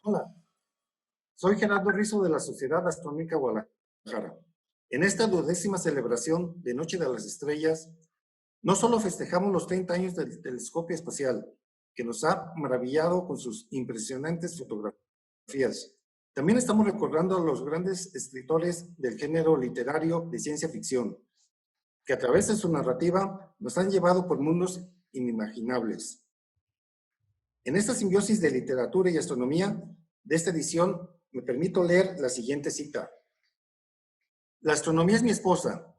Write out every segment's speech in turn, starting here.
Hola, soy Gerardo Rizo de la Sociedad Astronómica Guadalajara. En esta 12ª celebración de Noche de las Estrellas, no solo festejamos los 30 años del telescopio espacial, que nos ha maravillado con sus impresionantes fotografías, también estamos recordando a los grandes escritores del género literario de ciencia ficción, que a través de su narrativa nos han llevado por mundos inimaginables. En esta simbiosis de literatura y astronomía de esta edición, me permito leer la siguiente cita. La astronomía es mi esposa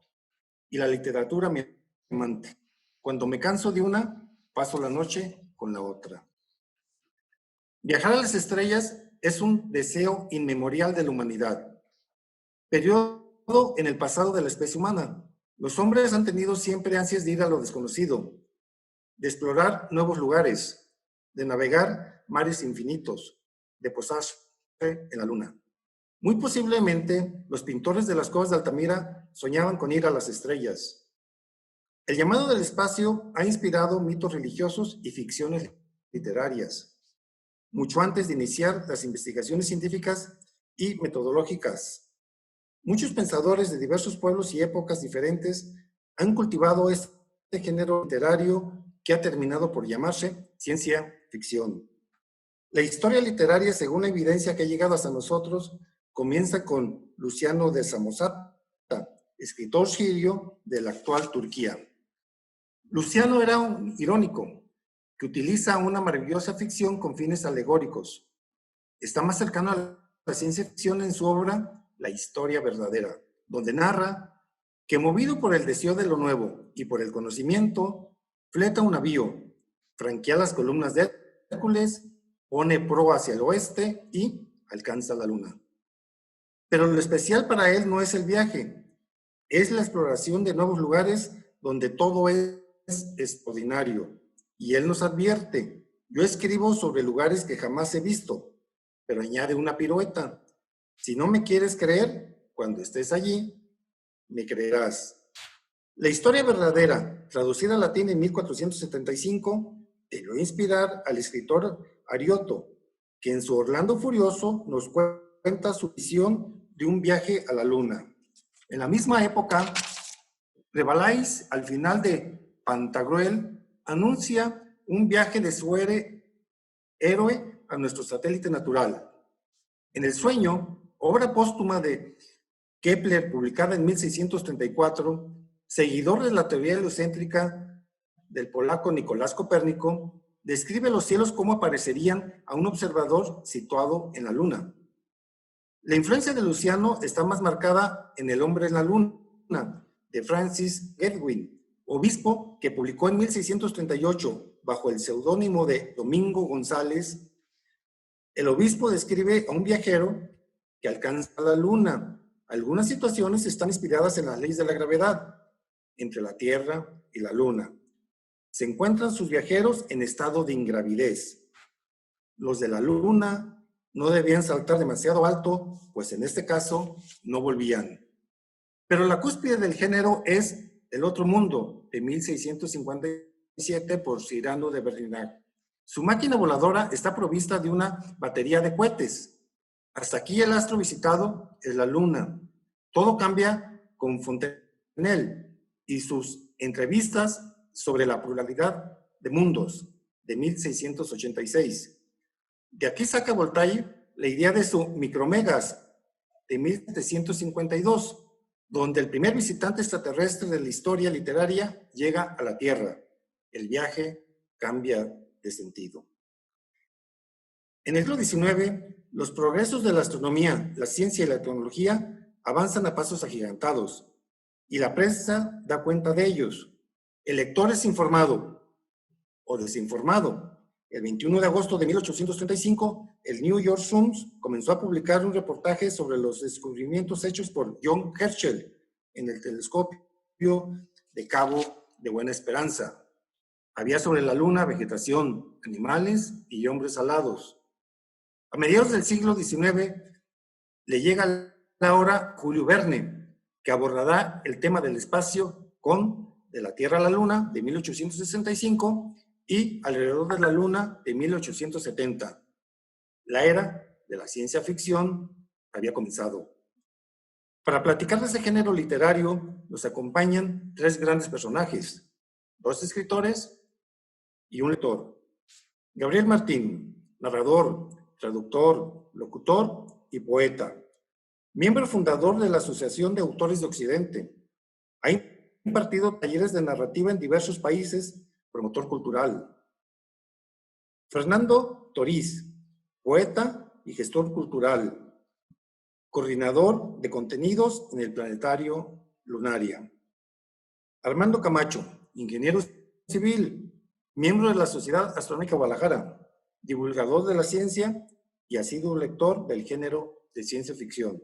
y la literatura mi amante. Cuando me canso de una, paso la noche con la otra. Viajar a las estrellas es un deseo inmemorial de la humanidad. Periodo en el pasado de la especie humana. Los hombres han tenido siempre ansias de ir a lo desconocido, de explorar nuevos lugares, de navegar mares infinitos, de posarse en la luna. Muy posiblemente, los pintores de las cuevas de Altamira soñaban con ir a las estrellas. El llamado del espacio ha inspirado mitos religiosos y ficciones literarias, mucho antes de iniciar las investigaciones científicas y metodológicas. Muchos pensadores de diversos pueblos y épocas diferentes han cultivado este género literario que ha terminado por llamarse ciencia ficción. La historia literaria, según la evidencia que ha llegado hasta nosotros, comienza con Luciano de Samosata, escritor sirio de la actual Turquía. Luciano era un irónico que utiliza una maravillosa ficción con fines alegóricos. Está más cercano a la ciencia ficción en su obra La historia verdadera, donde narra que movido por el deseo de lo nuevo y por el conocimiento, fleta un navío, franquea las columnas de Hércules, pone proa hacia el oeste y alcanza la luna. Pero lo especial para él no es el viaje, es la exploración de nuevos lugares donde todo es extraordinario. Y él nos advierte, yo escribo sobre lugares que jamás he visto, pero añade una pirueta. Si no me quieres creer, cuando estés allí, me creerás. La historia verdadera, traducida al latín en 1475, debió inspirar al escritor Arioto, que en su Orlando Furioso nos cuenta su visión de un viaje a la luna. En la misma época, Rabelais, al final de Pantagruel, anuncia un viaje de su héroe a nuestro satélite natural. En El sueño, obra póstuma de Kepler, publicada en 1634, seguidor de la teoría heliocéntrica del polaco Nicolás Copérnico, describe los cielos como aparecerían a un observador situado en la Luna. La influencia de Luciano está más marcada en El hombre en la Luna, de Francis Godwin, obispo que publicó en 1638, bajo el seudónimo de Domingo González. El obispo describe a un viajero que alcanza la Luna. Algunas situaciones están inspiradas en las leyes de la gravedad entre la Tierra y la Luna. Se encuentran sus viajeros en estado de ingravidez. Los de la Luna no debían saltar demasiado alto, pues en este caso no volvían. Pero la cúspide del género es El otro mundo, de 1657, por Cyrano de Bergerac. Su máquina voladora está provista de una batería de cohetes. Hasta aquí el astro visitado es la Luna. Todo cambia con Fontenelle y sus entrevistas sobre la pluralidad de mundos, de 1686. De aquí saca Voltaire la idea de su micromegas, de 1752, donde el primer visitante extraterrestre de la historia literaria llega a la Tierra. El viaje cambia de sentido. En el siglo XIX, los progresos de la astronomía, la ciencia y la tecnología avanzan a pasos agigantados, y la prensa da cuenta de ellos. El lector es informado o desinformado. El 21 de agosto de 1835, el New York Times comenzó a publicar un reportaje sobre los descubrimientos hechos por John Herschel en el telescopio de Cabo de Buena Esperanza. Había sobre la Luna vegetación, animales y hombres alados. A mediados del siglo XIX le llega la hora Julio Verne, que abordará el tema del espacio con De la Tierra a la Luna, de 1865, y Alrededor de la Luna, de 1870. La era de la ciencia ficción había comenzado. Para platicar de ese género literario nos acompañan tres grandes personajes, dos escritores y un lector. Gabriel Martín, narrador, traductor, locutor y poeta. Miembro fundador de la Asociación de Autores de Occidente. Ha impartido talleres de narrativa en diversos países, promotor cultural. Fernando Toriz, poeta y gestor cultural, coordinador de contenidos en el planetario Lunaria. Armando Camacho, ingeniero civil, miembro de la Sociedad Astronómica Guadalajara, divulgador de la ciencia y asiduo lector del género de ciencia ficción.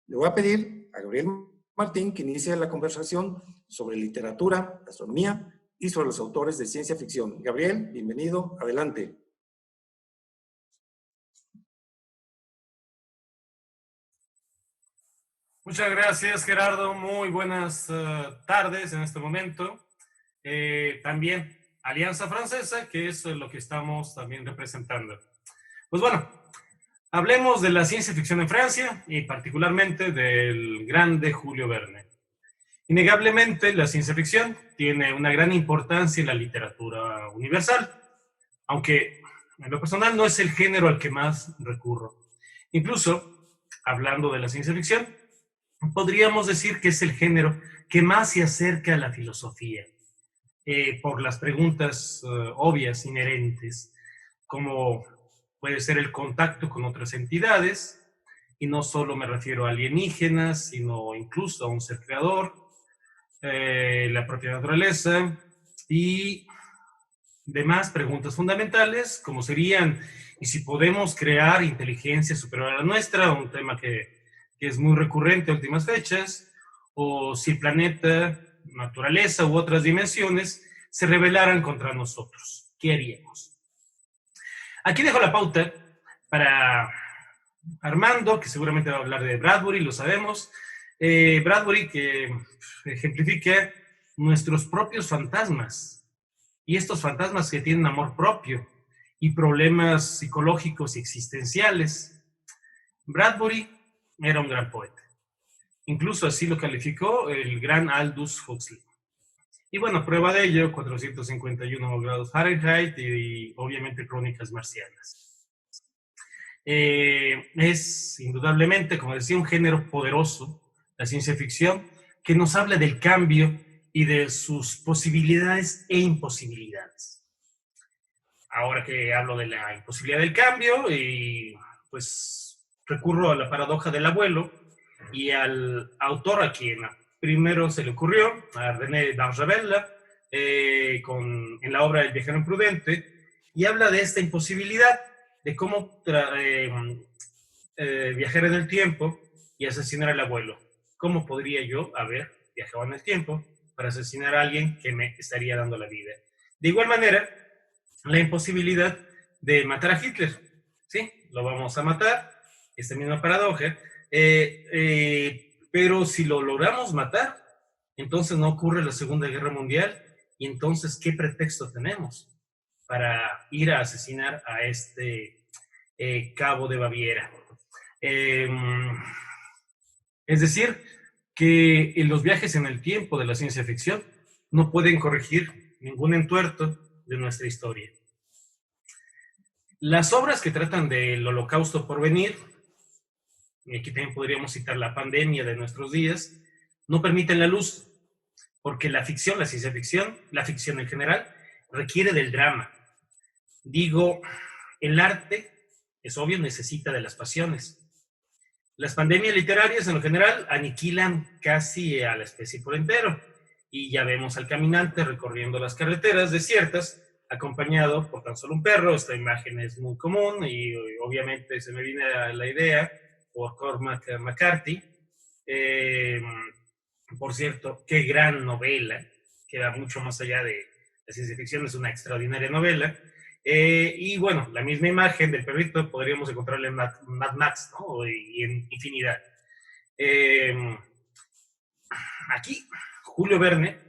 Le voy a pedir a Gabriel Martín que inicie la conversación sobre literatura, astronomía y sobre los autores de ciencia ficción. Gabriel, bienvenido, adelante. Muchas gracias, Gerardo. Muy buenas tardes en este momento. También Alianza Francesa, que es lo que estamos también representando. Pues bueno, hablemos de la ciencia ficción en Francia y particularmente del grande Julio Verne. Innegablemente, la ciencia ficción tiene una gran importancia en la literatura universal, aunque en lo personal no es el género al que más recurro. Incluso, hablando de la ciencia ficción, podríamos decir que es el género que más se acerca a la filosofía, por las preguntas obvias, inherentes, como puede ser el contacto con otras entidades, y no solo me refiero a alienígenas, sino incluso a un ser creador, la propia naturaleza y demás preguntas fundamentales, como serían, ¿y si podemos crear inteligencia superior a la nuestra? Un tema que es muy recurrente en últimas fechas, o si el planeta, naturaleza u otras dimensiones se rebelaran contra nosotros. ¿Qué haríamos? Aquí dejo la pauta para Armando, que seguramente va a hablar de Bradbury, lo sabemos. Bradbury que ejemplifica nuestros propios fantasmas, y estos fantasmas que tienen amor propio y problemas psicológicos y existenciales. Bradbury era un gran poeta. Incluso así lo calificó el gran Aldous Huxley. Y bueno, prueba de ello, 451 grados Fahrenheit y obviamente Crónicas Marcianas. Es indudablemente, como decía, un género poderoso, la ciencia ficción, que nos habla del cambio y de sus posibilidades e imposibilidades. Ahora que hablo de la imposibilidad del cambio, y pues recurro a la paradoja del abuelo y al autor a quien primero se le ocurrió, a René Dargevella, en la obra El viajero imprudente, y habla de esta imposibilidad, de cómo viajar en el tiempo y asesinar al abuelo. ¿Cómo podría yo haber viajado en el tiempo para asesinar a alguien que me estaría dando la vida? De igual manera, la imposibilidad de matar a Hitler. Sí, lo vamos a matar, esta misma paradoja, pero si lo logramos matar, entonces no ocurre la Segunda Guerra Mundial, y entonces, ¿qué pretexto tenemos para ir a asesinar a este cabo de Baviera? Es decir, que en los viajes en el tiempo de la ciencia ficción no pueden corregir ningún entuerto de nuestra historia. Las obras que tratan del holocausto por venir, y aquí también podríamos citar la pandemia de nuestros días, no permiten la luz, porque la ficción, la ciencia ficción, la ficción en general, requiere del drama. Digo, el arte, es obvio, necesita de las pasiones. Las pandemias literarias en lo general aniquilan casi a la especie por entero, y ya vemos al caminante recorriendo las carreteras desiertas, acompañado por tan solo un perro. Esta imagen es muy común y obviamente se me viene a la idea por Cormac McCarthy. Por cierto, qué gran novela, que va mucho más allá de la ciencia ficción, es una extraordinaria novela. Y bueno, la misma imagen del perrito podríamos encontrarla en Mad Max, ¿no? Y en infinidad. Aquí, Julio Verne,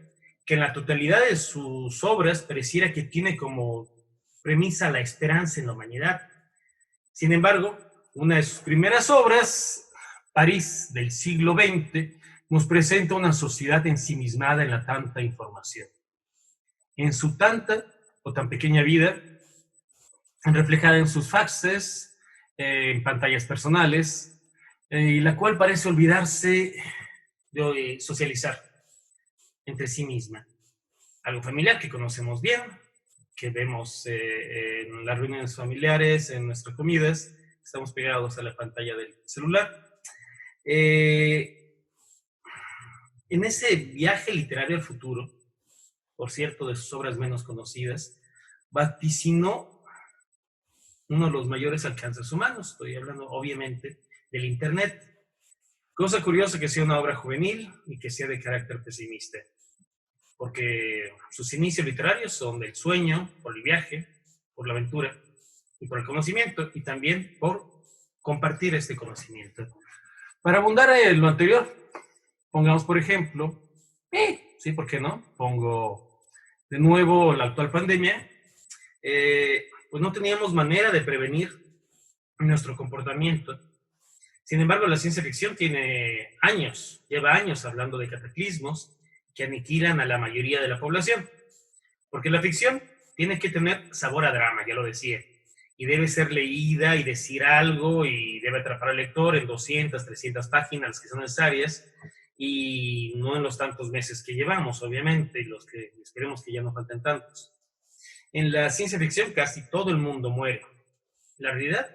que en la totalidad de sus obras pareciera que tiene como premisa la esperanza en la humanidad, Sin embargo, una de sus primeras obras, París del siglo XX, nos presenta una sociedad ensimismada en la tanta información. En su tanta o tan pequeña vida, reflejada en sus faxes, en pantallas personales, y la cual parece olvidarse de socializar entre sí misma. Algo familiar que conocemos bien, que vemos en las reuniones familiares, en nuestras comidas, estamos pegados a la pantalla del celular. En ese viaje literario al futuro, por cierto, de sus obras menos conocidas, vaticinó uno de los mayores alcances humanos. Estoy hablando, obviamente, del Internet. Cosa curiosa que sea una obra juvenil y que sea de carácter pesimista, porque sus inicios literarios son del sueño, por el viaje, por la aventura y por el conocimiento, y también por compartir este conocimiento. Para abundar en lo anterior, pongamos, por ejemplo, sí, ¿por qué no? Pongo de nuevo la actual pandemia. Pues no teníamos manera de prevenir nuestro comportamiento. Sin embargo, la ciencia ficción tiene años, lleva años hablando de cataclismos que aniquilan a la mayoría de la población. Porque la ficción tiene que tener sabor a drama, ya lo decía, y debe ser leída y decir algo y debe atrapar al lector en 200, 300 páginas que son necesarias y no en los tantos meses que llevamos, obviamente, y los que esperemos que ya no falten tantos. En la ciencia ficción casi todo el mundo muere. La realidad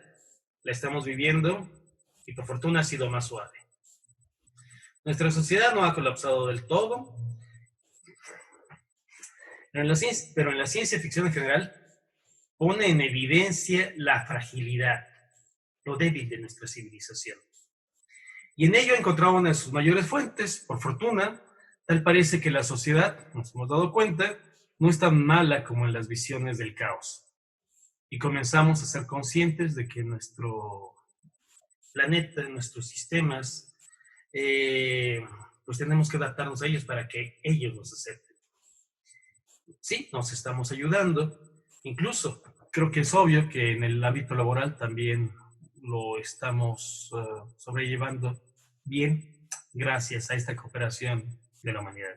la estamos viviendo y por fortuna ha sido más suave. Nuestra sociedad no ha colapsado del todo, pero en la ciencia ficción en general pone en evidencia la fragilidad, lo débil de nuestra civilización. Y en ello he encontrado una de sus mayores fuentes. Por fortuna, tal parece que la sociedad, nos hemos dado cuenta, no es tan mala como en las visiones del caos. Y comenzamos a ser conscientes de que nuestro planeta, nuestros sistemas, pues tenemos que adaptarnos a ellos para que ellos nos acepten. Sí, nos estamos ayudando. Incluso creo que es obvio que en el ámbito laboral también lo estamos sobrellevando bien gracias a esta cooperación de la humanidad.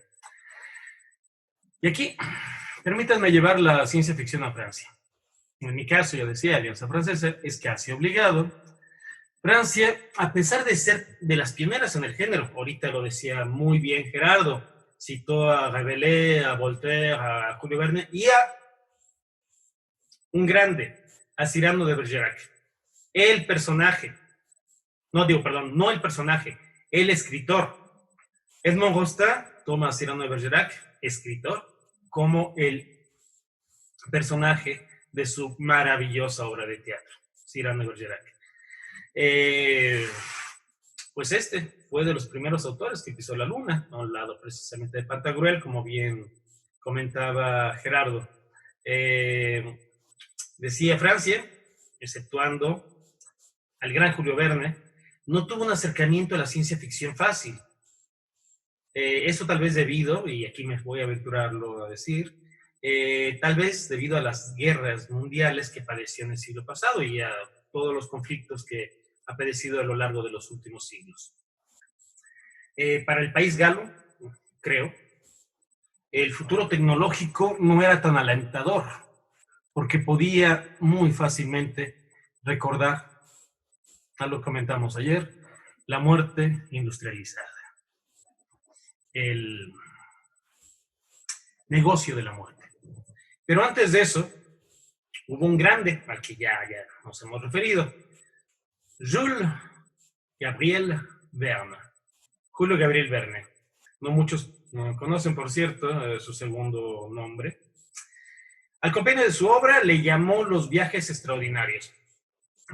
Y aquí, permítanme llevar la ciencia ficción a Francia. En mi caso, ya decía, Alianza Francesa es casi obligado. Francia, a pesar de ser de las pioneras en el género, ahorita lo decía muy bien Gerardo, citó a Rabelais, a Voltaire, a Julio Verne y a un grande, a Cyrano de Bergerac. El personaje, no el personaje, el escritor. Edmond Rostand toma a Cyrano de Bergerac, escritor, como el personaje de su maravillosa obra de teatro, Cyrano de Bergerac. Pues este fue de los primeros autores que pisó la luna, a un lado precisamente de Pantagruel, como bien comentaba Gerardo. Decía Francia, exceptuando al gran Julio Verne, no tuvo un acercamiento a la ciencia ficción fácil. Eso tal vez debido, y aquí me voy a aventurarlo a decir, tal vez debido a las guerras mundiales que padeció en el siglo pasado y a todos los conflictos que ha padecido a lo largo de los últimos siglos. Para el país galo, creo, el futuro tecnológico no era tan alentador, porque podía muy fácilmente recordar, tal lo comentamos ayer, la muerte industrializada. El negocio de la muerte. Pero antes de eso, hubo un grande, al que ya nos hemos referido, Jules Gabriel Verne. Julio Gabriel Verne. No muchos conocen, por cierto, su segundo nombre. Al compendio de su obra le llamó Los viajes extraordinarios,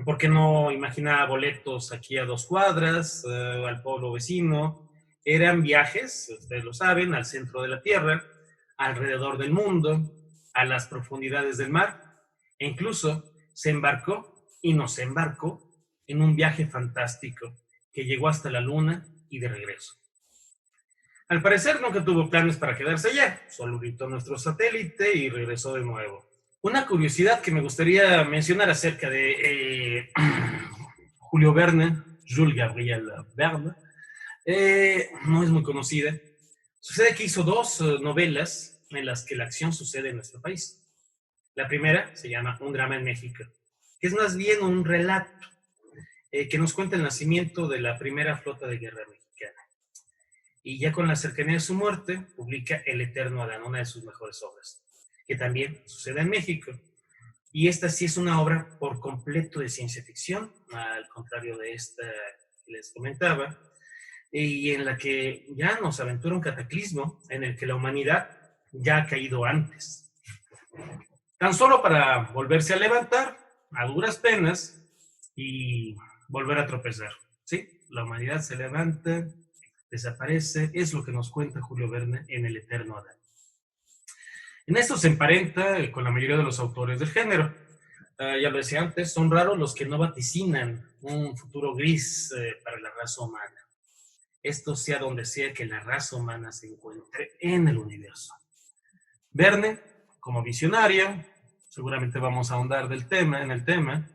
porque no imaginaba boletos aquí a 2 cuadras, al pueblo vecino. Eran viajes, ustedes lo saben, al centro de la Tierra, alrededor del mundo, a las profundidades del mar, e incluso se embarcó y nos embarcó en un viaje fantástico que llegó hasta la Luna y de regreso. Al parecer nunca tuvo planes para quedarse allá, solo gritó nuestro satélite y regresó de nuevo. Una curiosidad que me gustaría mencionar acerca de Julio Verne, Jules Gabriel Verne, no es muy conocida. Sucede que hizo dos novelas en las que la acción sucede en nuestro país. La primera se llama Un drama en México, que es más bien un relato que nos cuenta el nacimiento de la primera flota de guerra mexicana. Y ya con la cercanía de su muerte, publica El Eterno Adán, una de sus mejores obras, que también sucede en México. Y esta sí es una obra por completo de ciencia ficción, al contrario de esta que les comentaba, y en la que ya nos aventura un cataclismo en el que la humanidad ya ha caído antes. Tan solo para volverse a levantar a duras penas y volver a tropezar. ¿Sí? La humanidad se levanta, desaparece, es lo que nos cuenta Julio Verne en El Eterno Adán. En esto se emparenta con la mayoría de los autores del género. Ya lo decía antes, son raros los que no vaticinan un futuro gris para la raza humana. Esto sea donde sea que la raza humana se encuentre en el universo. Verne, como visionario, seguramente vamos a ahondar en el tema,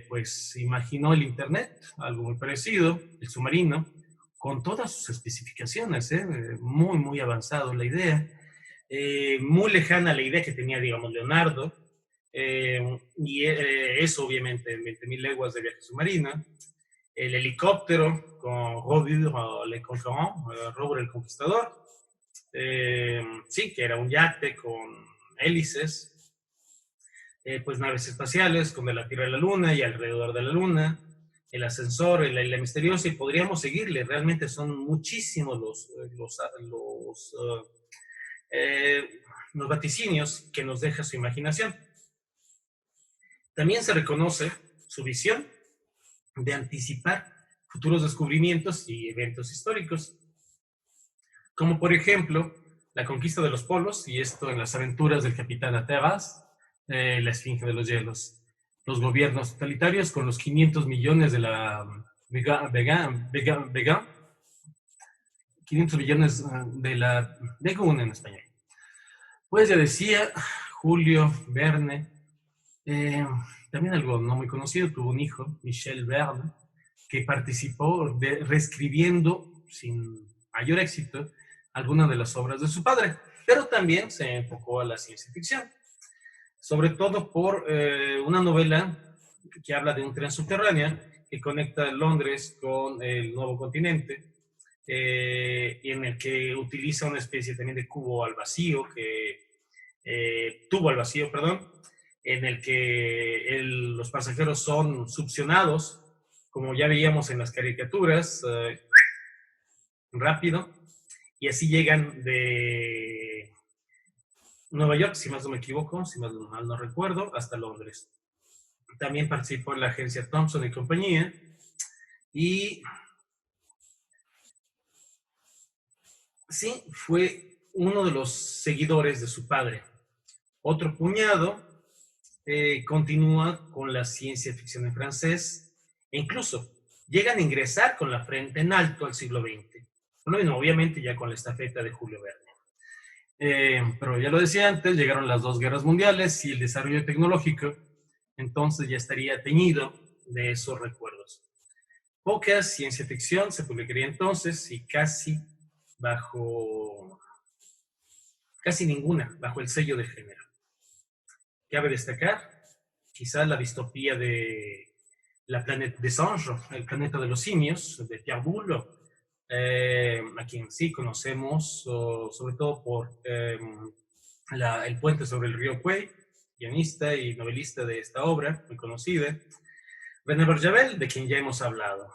pues imaginó el Internet, algo muy parecido, el submarino, con todas sus especificaciones, muy, muy avanzado la idea, muy lejana a la idea que tenía, digamos, Leonardo, y eso obviamente en 20.000 leguas de viaje submarino, el helicóptero con Robert Le Conquérant, Robert el Conquistador, sí, que era un yate con hélices, pues naves espaciales con de la Tierra a la Luna y alrededor de la Luna, el ascensor, la isla misteriosa, y podríamos seguirle. Realmente son muchísimos los vaticinios que nos deja su imaginación. También se reconoce su visión de anticipar futuros descubrimientos y eventos históricos, como por ejemplo la conquista de los polos, y esto en las aventuras del capitán Ateras, la Esfinge de los Hielos, los gobiernos totalitarios con los 500 millones de la Vegan, 500 millones de la Begun en español. Pues ya decía, Julio Verne, también algo no muy conocido, tuvo un hijo, Michel Verne, que participó reescribiendo sin mayor éxito algunas de las obras de su padre, pero también se enfocó a la ciencia ficción, sobre todo por una novela que habla de un tren subterráneo que conecta Londres con el nuevo continente, y en el que utiliza una especie también de cubo al vacío, tubo al vacío, perdón, en el que los pasajeros son succionados, como ya veíamos en las caricaturas, rápido, y así llegan de Nueva York, si más no me equivoco, si mal no recuerdo, hasta Londres. También participó en la agencia Thompson y compañía, y sí, fue uno de los seguidores de su padre. Otro cuñado continúa con la ciencia ficción en francés, e incluso llegan a ingresar con la frente en alto al siglo XX. Bueno, obviamente ya con la estafeta de Julio Verne. Pero ya lo decía antes, llegaron las dos guerras mundiales y el desarrollo tecnológico, entonces ya estaría teñido de esos recuerdos. Poca ciencia ficción se publicaría entonces y casi ninguna bajo el sello de género. Cabe destacar quizás la distopía de La Planète des Singes, El planeta de los simios, de Pierre Boulle, a quien sí conocemos sobre todo por El puente sobre el río Kwai, guionista y novelista de esta obra, muy conocida. René Barjavel, de quien ya hemos hablado.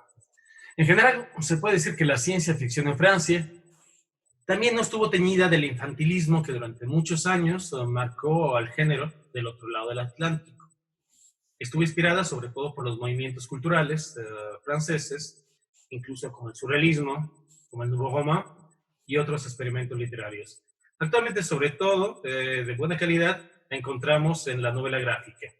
En general, se puede decir que la ciencia ficción en Francia también no estuvo teñida del infantilismo que durante muchos años marcó al género del otro lado del Atlántico. Estuvo inspirada sobre todo por los movimientos culturales franceses, incluso como el surrealismo, como el Nouveau Roman y otros experimentos literarios. Actualmente, sobre todo, de buena calidad, la encontramos en la novela gráfica.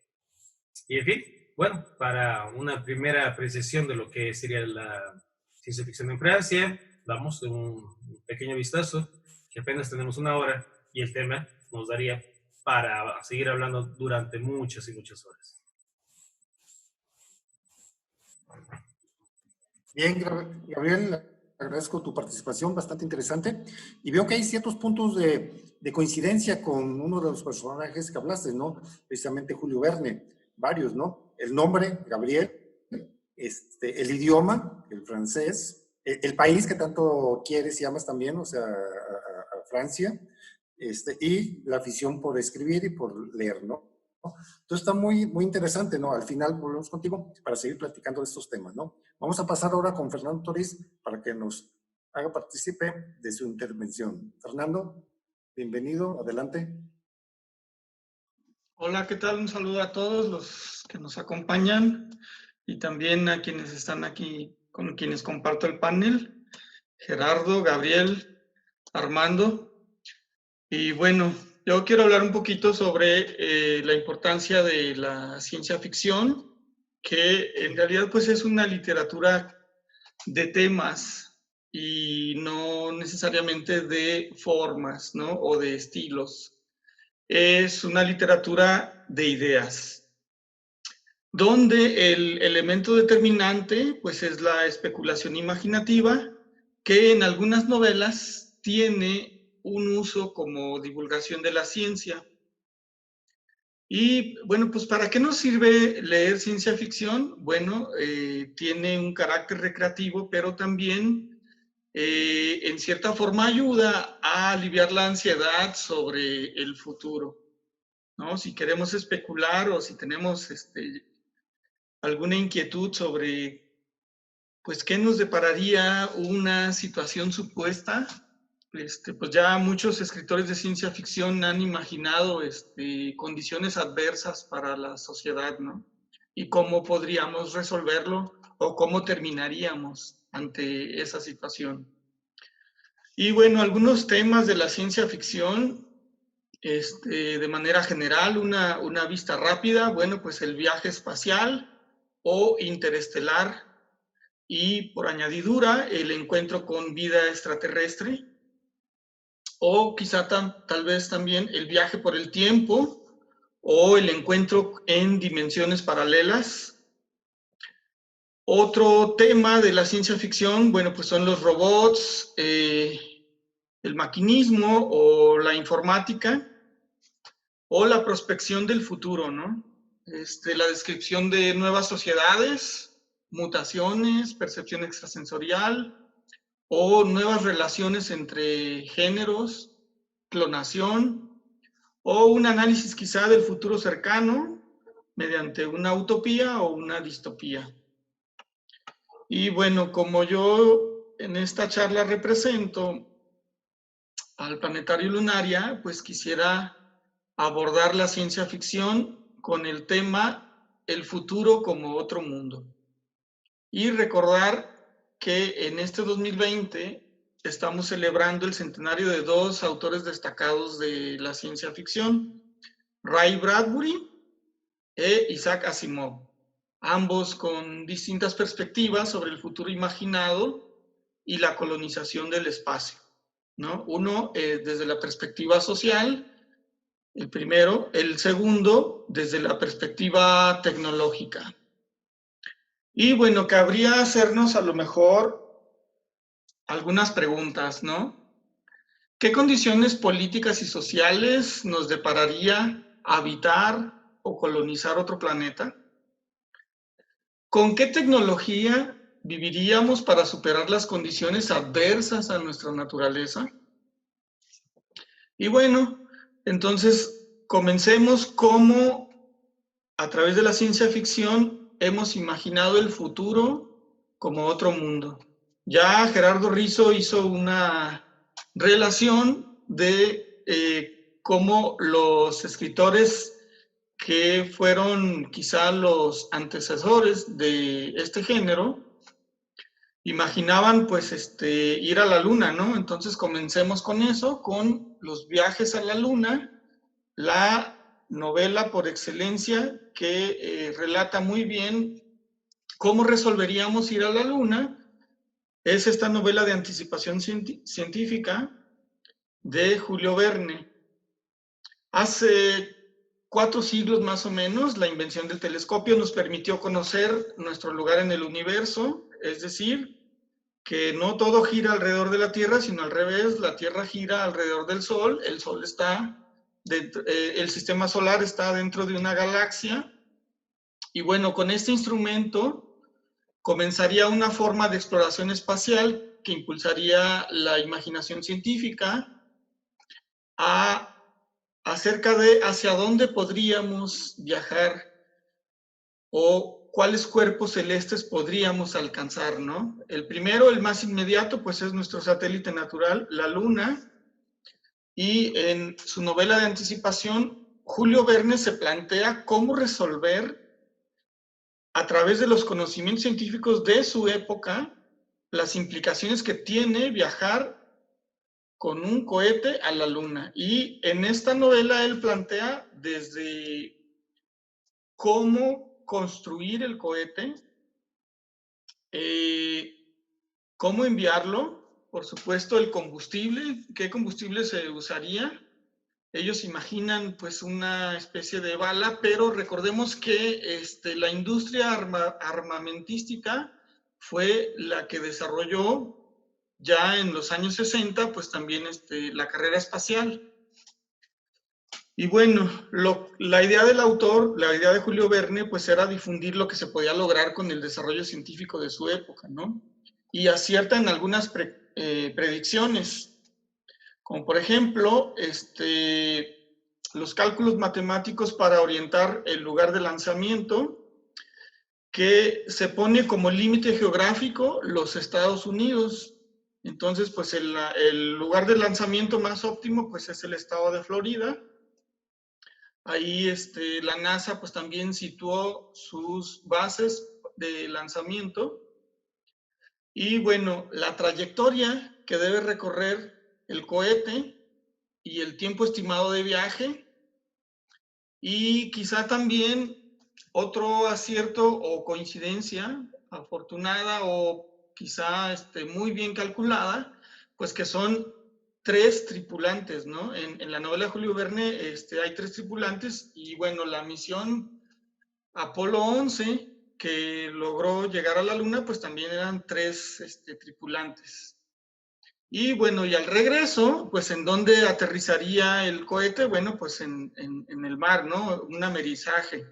Y en fin, bueno, para una primera apreciación de lo que sería la ciencia ficción en Francia, damos un pequeño vistazo, que apenas tenemos una hora y el tema nos daría para seguir hablando durante muchas y muchas horas. Bien, Gabriel, agradezco tu participación, bastante interesante. Y veo que hay ciertos puntos de coincidencia con uno de los personajes que hablaste, ¿no? Precisamente Julio Verne, varios, ¿no? El nombre, Gabriel, el idioma, el francés, el país que tanto quieres y amas también, o sea, a Francia, y la afición por escribir y por leer, ¿no? Entonces está muy, muy interesante, ¿no? Al final volvemos contigo para seguir platicando de estos temas, ¿no? Vamos a pasar ahora con Fernando Toriz para que nos haga partícipe de su intervención. Fernando, bienvenido, adelante. Hola, ¿qué tal? Un saludo a todos los que nos acompañan y también a quienes están aquí, con quienes comparto el panel, Gerardo, Gabriel, Armando. Y bueno, yo quiero hablar un poquito sobre la importancia de la ciencia ficción, que en realidad pues es una literatura de temas y no necesariamente de formas, ¿no? O de estilos. Es una literatura de ideas, donde el elemento determinante pues es la especulación imaginativa, que en algunas novelas tiene un uso como divulgación de la ciencia. Y bueno, pues ¿para qué nos sirve leer ciencia ficción? Bueno, tiene un carácter recreativo, pero también en cierta forma ayuda a aliviar la ansiedad sobre el futuro, ¿no? Si queremos especular o si tenemos alguna inquietud sobre, pues, qué nos depararía una situación supuesta, pues ya muchos escritores de ciencia ficción han imaginado condiciones adversas para la sociedad, ¿no? Y cómo podríamos resolverlo o cómo terminaríamos ante esa situación. Y bueno, algunos temas de la ciencia ficción, de manera general, una vista rápida, bueno, pues el viaje espacial o interestelar y por añadidura el encuentro con vida extraterrestre o quizá tal vez también el viaje por el tiempo o el encuentro en dimensiones paralelas. Otro tema de la ciencia ficción, bueno, pues son los robots, el maquinismo o la informática, o la prospección del futuro, ¿no? La descripción de nuevas sociedades, mutaciones, percepción extrasensorial, o nuevas relaciones entre géneros, clonación, o un análisis quizá del futuro cercano mediante una utopía o una distopía. Y bueno, como yo en esta charla represento al Planetario Lunaria, pues quisiera abordar la ciencia ficción con el tema El futuro como otro mundo. Y recordar que en este 2020 estamos celebrando el centenario de dos autores destacados de la ciencia ficción, Ray Bradbury e Isaac Asimov, ambos con distintas perspectivas sobre el futuro imaginado y la colonización del espacio, ¿no? Uno desde la perspectiva social, el primero; el segundo desde la perspectiva tecnológica. Y bueno, cabría hacernos a lo mejor algunas preguntas, ¿no? ¿Qué condiciones políticas y sociales nos depararía habitar o colonizar otro planeta? ¿Con qué tecnología viviríamos para superar las condiciones adversas a nuestra naturaleza? Y bueno, entonces comencemos cómo a través de la ciencia ficción hemos imaginado el futuro como otro mundo. Ya Gerardo Rizzo hizo una relación de cómo los escritores que fueron quizá los antecesores de este género imaginaban pues ir a la luna, ¿no? Entonces comencemos con eso, con los viajes a la luna, la novela por excelencia que relata muy bien cómo resolveríamos ir a la luna. Es esta novela de anticipación científica de Julio Verne. Hace 4 siglos más o menos, la invención del telescopio nos permitió conocer nuestro lugar en el universo, es decir, que no todo gira alrededor de la Tierra, sino al revés, la Tierra gira alrededor del Sol, el Sol está dentro, el sistema solar está dentro de una galaxia, y bueno, con este instrumento comenzaría una forma de exploración espacial que impulsaría la imaginación científica acerca de hacia dónde podríamos viajar o cuáles cuerpos celestes podríamos alcanzar, ¿no? El primero, el más inmediato, pues es nuestro satélite natural, la Luna, y en su novela de anticipación, Julio Verne se plantea cómo resolver, a través de los conocimientos científicos de su época, las implicaciones que tiene viajar con un cohete a la Luna. Y en esta novela él plantea desde cómo construir el cohete, cómo enviarlo, por supuesto el combustible, qué combustible se usaría. Ellos imaginan pues una especie de bala, pero recordemos que la industria armamentística fue la que desarrolló ya en los años 60 pues también la carrera espacial. Y bueno, la idea del autor, la idea de Julio Verne, pues era difundir lo que se podía lograr con el desarrollo científico de su época, ¿no? Y acierta en algunas predicciones, como por ejemplo, los cálculos matemáticos para orientar el lugar de lanzamiento, que se pone como límite geográfico los Estados Unidos. Entonces, pues el lugar de lanzamiento más óptimo, pues es el estado de Florida. Ahí la NASA pues también situó sus bases de lanzamiento. Y bueno, la trayectoria que debe recorrer el cohete y el tiempo estimado de viaje. Y quizá también otro acierto o coincidencia afortunada o quizá muy bien calculada, pues que son 3 tripulantes, ¿no? En la novela de Julio Verne hay 3 tripulantes y bueno, la misión Apolo 11 que logró llegar a la Luna, pues también eran 3 tripulantes. Y bueno, y al regreso, pues ¿en dónde aterrizaría el cohete? Bueno, pues en el mar, ¿no? Un amerizaje.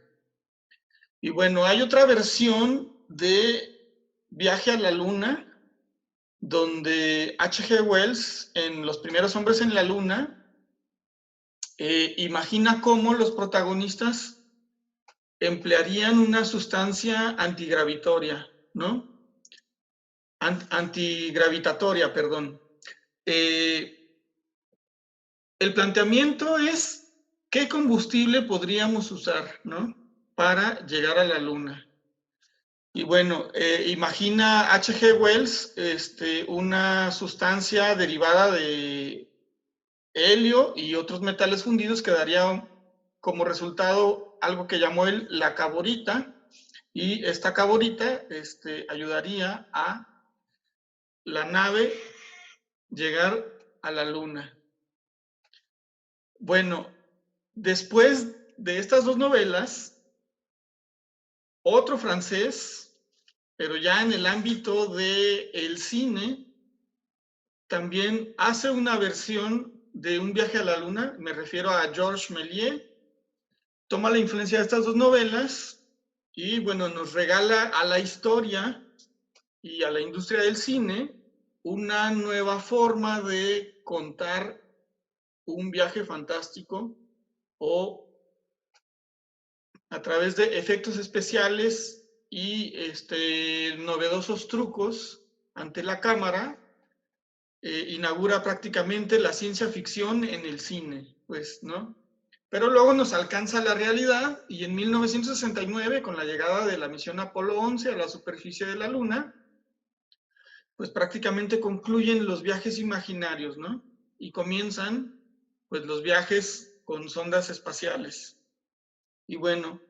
Y bueno, hay otra versión de Viaje a la Luna, donde H.G. Wells, en Los primeros hombres en la Luna, imagina cómo los protagonistas emplearían una sustancia antigravitatoria, ¿no? Antigravitatoria, perdón. El planteamiento es qué combustible podríamos usar, ¿no? Para llegar a la Luna. Y bueno, imagina H.G. Wells una sustancia derivada de helio y otros metales fundidos que daría como resultado algo que llamó él la caborita, y esta caborita ayudaría a la nave llegar a la Luna. Bueno, después de estas 2 novelas, otro francés, pero ya en el ámbito del cine, también hace una versión de Un viaje a la Luna, me refiero a Georges Méliès, toma la influencia de estas 2 novelas y bueno, nos regala a la historia y a la industria del cine una nueva forma de contar un viaje fantástico o a través de efectos especiales y novedosos trucos ante la cámara, inaugura prácticamente la ciencia ficción en el cine, pues, ¿no? Pero luego nos alcanza la realidad y en 1969, con la llegada de la misión Apolo 11 a la superficie de la Luna, pues prácticamente concluyen los viajes imaginarios, ¿no? Y comienzan, pues, los viajes con sondas espaciales. Y bueno,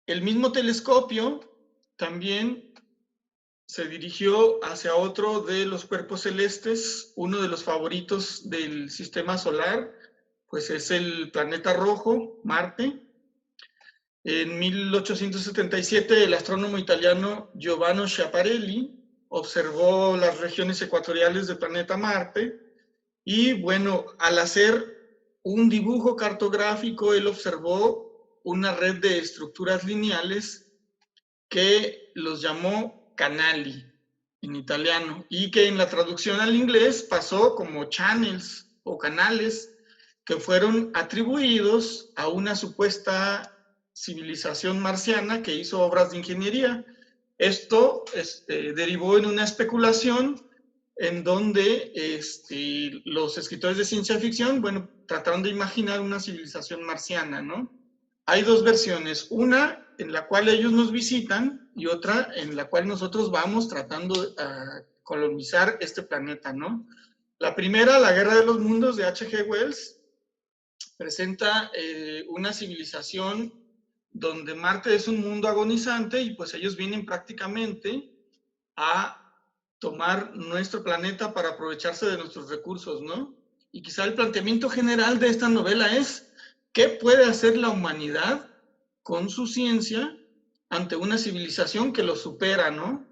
el mismo telescopio también se dirigió hacia otro de los cuerpos celestes, uno de los favoritos del sistema solar, pues es el planeta rojo, Marte. En 1877, el astrónomo italiano Giovanni Schiaparelli observó las regiones ecuatoriales del planeta Marte y, bueno, al hacer un dibujo cartográfico, él observó una red de estructuras lineales que los llamó canali en italiano y que en la traducción al inglés pasó como channels o canales que fueron atribuidos a una supuesta civilización marciana que hizo obras de ingeniería. Esto derivó en una especulación en donde los escritores de ciencia ficción, bueno, trataron de imaginar una civilización marciana, ¿no? Hay dos versiones, una en la cual ellos nos visitan y otra en la cual nosotros vamos tratando de colonizar este planeta, ¿no? La primera, La Guerra de los Mundos de H.G. Wells, presenta una civilización donde Marte es un mundo agonizante y pues ellos vienen prácticamente a tomar nuestro planeta para aprovecharse de nuestros recursos, ¿no? Y quizá el planteamiento general de esta novela es ¿qué puede hacer la humanidad con su ciencia ante una civilización que lo supera, ¿no?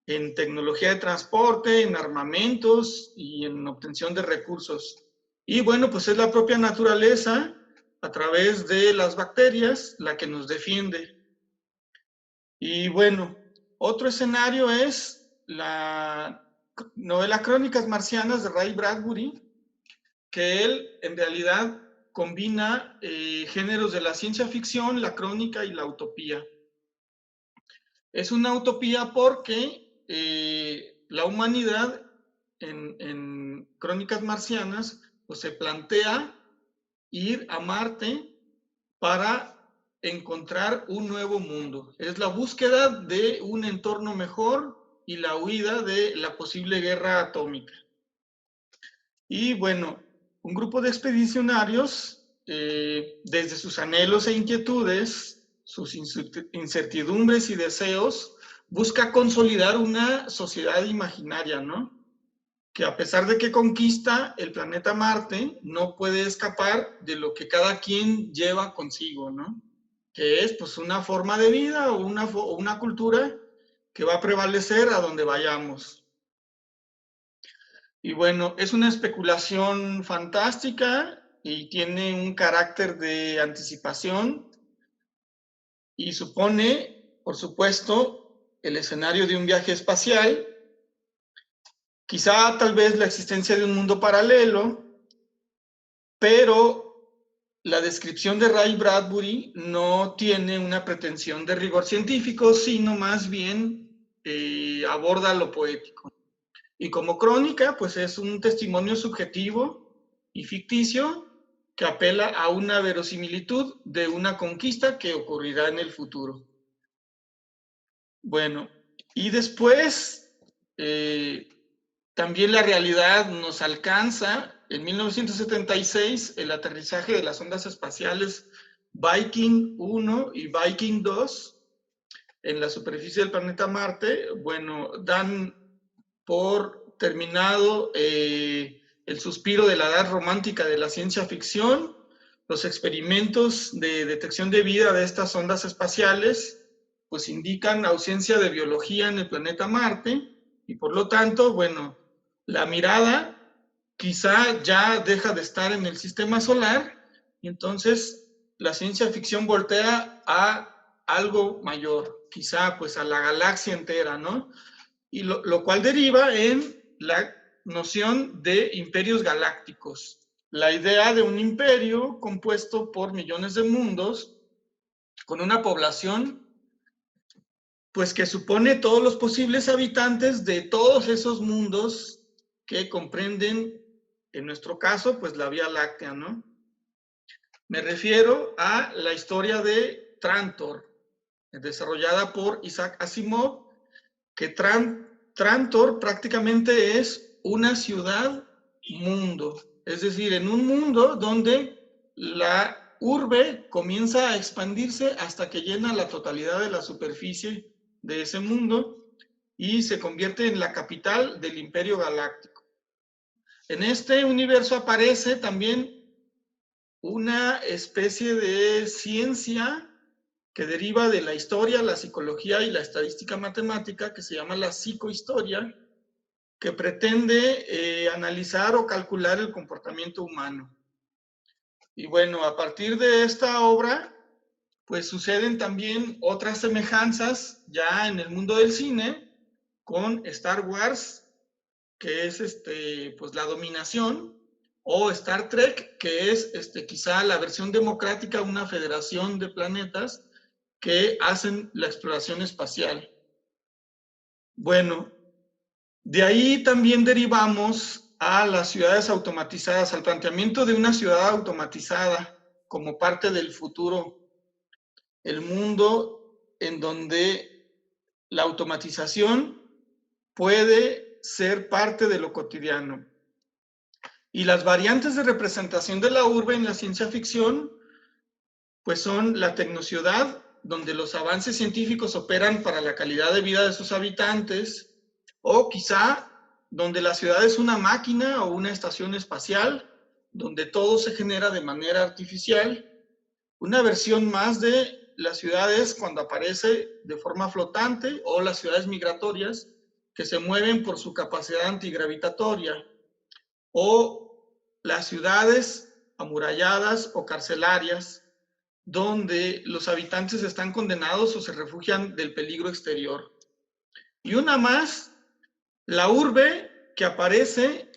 En tecnología de transporte, en armamentos y en obtención de recursos. Y bueno, pues es la propia naturaleza, a través de las bacterias, la que nos defiende. Y bueno, otro escenario es la novela Crónicas Marcianas de Ray Bradbury, que él en realidad combina géneros de la ciencia ficción, la crónica y la utopía. Es una utopía porque la humanidad en Crónicas Marcianas pues se plantea ir a Marte para encontrar un nuevo mundo. Es la búsqueda de un entorno mejor y la huida de la posible guerra atómica. Y bueno, un grupo de expedicionarios, desde sus anhelos e inquietudes, sus incertidumbres y deseos, busca consolidar una sociedad imaginaria, ¿no? Que a pesar de que conquista el planeta Marte, no puede escapar de lo que cada quien lleva consigo, ¿no? Que es pues una forma de vida o una cultura que va a prevalecer a donde vayamos. Y bueno, es una especulación fantástica y tiene un carácter de anticipación y supone, por supuesto, el escenario de un viaje espacial, quizá tal vez la existencia de un mundo paralelo, pero la descripción de Ray Bradbury no tiene una pretensión de rigor científico, sino más bien aborda lo poético. Y como crónica, pues es un testimonio subjetivo y ficticio que apela a una verosimilitud de una conquista que ocurrirá en el futuro. Bueno, y después también la realidad nos alcanza. En 1976, el aterrizaje de las ondas espaciales Viking 1 y Viking 2 en la superficie del planeta Marte, bueno, dan por terminado el suspiro de la edad romántica de la ciencia ficción. Los experimentos de detección de vida de estas ondas espaciales pues indican ausencia de biología en el planeta Marte y por lo tanto, bueno, la mirada quizá ya deja de estar en el sistema solar y entonces la ciencia ficción voltea a algo mayor, quizá pues a la galaxia entera, ¿no? Y lo cual deriva en la noción de imperios galácticos. La idea de un imperio compuesto por millones de mundos con una población pues que supone todos los posibles habitantes de todos esos mundos que comprenden, en nuestro caso, pues la Vía Láctea, ¿no? Me refiero a la historia de Trantor, desarrollada por Isaac Asimov, que Trantor prácticamente es una ciudad-mundo, es decir, en un mundo donde la urbe comienza a expandirse hasta que llena la totalidad de la superficie de ese mundo y se convierte en la capital del Imperio Galáctico. En este universo aparece también una especie de ciencia que deriva de la historia, la psicología y la estadística matemática, que se llama la psicohistoria, que pretende analizar o calcular el comportamiento humano. Y bueno, a partir de esta obra, pues suceden también otras semejanzas ya en el mundo del cine con Star Wars, que es pues la dominación, o Star Trek, que es quizá la versión democrática, una federación de planetas que hacen la exploración espacial. Bueno, de ahí también derivamos a las ciudades automatizadas, al planteamiento de una ciudad automatizada como parte del futuro, el mundo en donde la automatización puede ser parte de lo cotidiano. Y las variantes de representación de la urbe en la ciencia ficción, pues son la tecnociudad, donde los avances científicos operan para la calidad de vida de sus habitantes, o quizá donde la ciudad es una máquina o una estación espacial, donde todo se genera de manera artificial. Una versión más de las ciudades cuando aparece de forma flotante, o las ciudades migratorias que se mueven por su capacidad antigravitatoria, o las ciudades amuralladas o carcelarias, donde los habitantes están condenados o se refugian del peligro exterior. Y una más, la urbe que aparece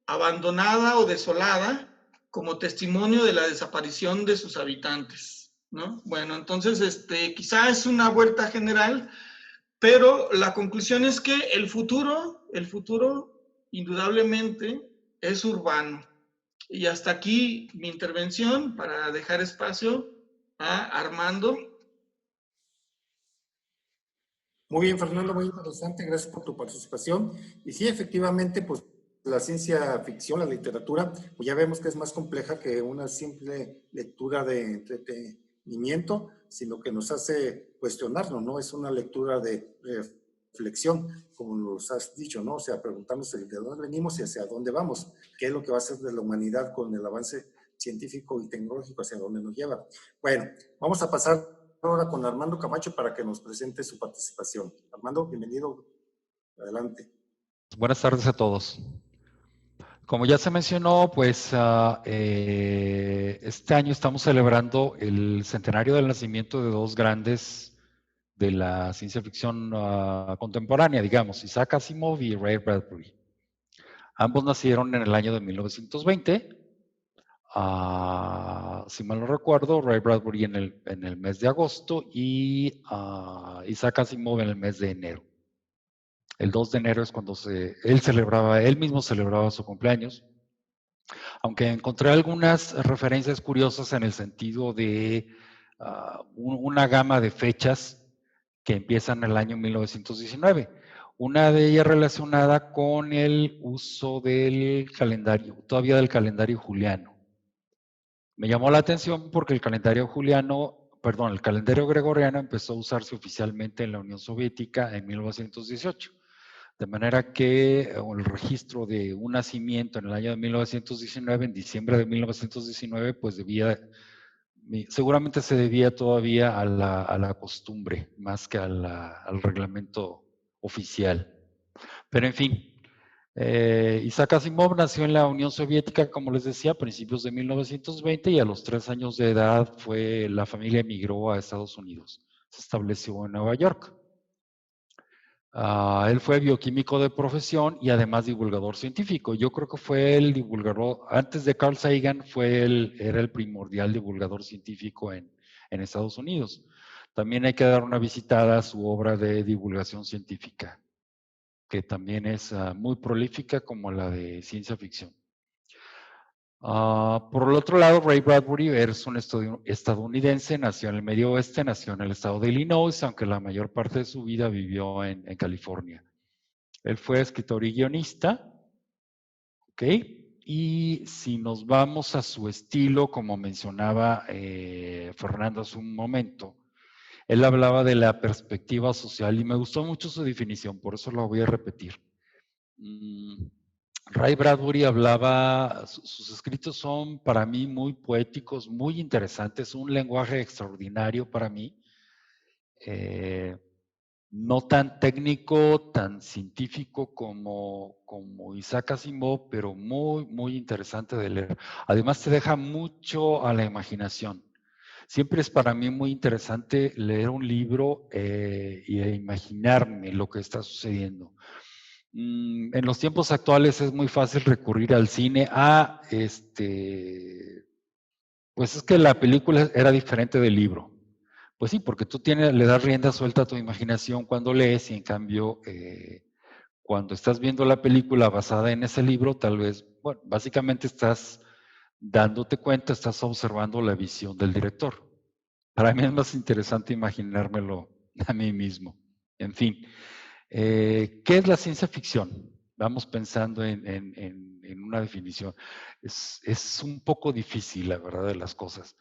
abandonada o desolada como testimonio de la desaparición de sus habitantes, ¿no? Bueno, entonces quizá es una vuelta general, pero la conclusión es que el futuro indudablemente es urbano. Y hasta aquí mi intervención para dejar espacio a Armando. Muy bien, Fernando, muy interesante, gracias por tu participación. Y sí, efectivamente, pues la ciencia ficción, la literatura, pues ya vemos que es más compleja que una simple lectura de entretenimiento, sino que nos hace cuestionarnos, ¿no? Es una lectura de reflexión, como nos has dicho, ¿no? O sea, preguntarnos de dónde venimos y hacia dónde vamos, qué es lo que va a hacer de la humanidad con el avance científico y tecnológico, hacia dónde nos lleva. Bueno, vamos a pasar ahora con Armando Camacho para que nos presente su participación. Armando, bienvenido. Adelante. Buenas tardes a todos. Como ya se mencionó, pues este año estamos celebrando el centenario del nacimiento de dos grandes de la ciencia ficción contemporánea, digamos, Isaac Asimov y Ray Bradbury. Ambos nacieron en el año de 1920. Si mal no recuerdo, Ray Bradbury en el mes de agosto y Isaac Asimov en el mes de enero. El 2 de enero es cuando él mismo celebraba su cumpleaños. Aunque encontré algunas referencias curiosas en el sentido de una gama de fechas que empiezan en el año 1919. Una de ellas relacionada con el uso del calendario, todavía del calendario juliano. Me llamó la atención porque el calendario gregoriano empezó a usarse oficialmente en la Unión Soviética en 1918. De manera que el registro de un nacimiento en el año de 1919, en diciembre de 1919, pues seguramente se debía todavía a la costumbre, más que al reglamento oficial. Pero en fin, Isaac Asimov nació en la Unión Soviética, como les decía, a principios de 1920, y a los 3 años de edad la familia emigró a Estados Unidos. Se estableció en Nueva York. Él fue bioquímico de profesión y además divulgador científico. Yo creo que fue el divulgador, antes de Carl Sagan, era el primordial divulgador científico en Estados Unidos. También hay que dar una visitada a su obra de divulgación científica, que también es muy prolífica como la de ciencia ficción. Por el otro lado, Ray Bradbury es un estadounidense, nació en el Medio Oeste, nació en el estado de Illinois, aunque la mayor parte de su vida vivió en California. Él fue escritor y guionista, ¿ok? Y si nos vamos a su estilo, como mencionaba Fernando hace un momento, él hablaba de la perspectiva social y me gustó mucho su definición, por eso la voy a repetir. Ray Bradbury hablaba, sus escritos son para mí muy poéticos, muy interesantes, un lenguaje extraordinario para mí. No tan técnico, tan científico como Isaac Asimov, pero muy, muy interesante de leer. Además, te deja mucho a la imaginación. Siempre es para mí muy interesante leer un libro y imaginarme lo que está sucediendo. En los tiempos actuales es muy fácil recurrir al cine pues es que la película era diferente del libro. Pues sí, porque tú le das rienda suelta a tu imaginación cuando lees y en cambio cuando estás viendo la película basada en ese libro, tal vez, bueno, básicamente estás dándote cuenta, estás observando la visión del director. Para mí es más interesante imaginármelo a mí mismo. En fin, ¿qué es la ciencia ficción? Vamos pensando en una definición. Es un poco difícil, la verdad, de las cosas.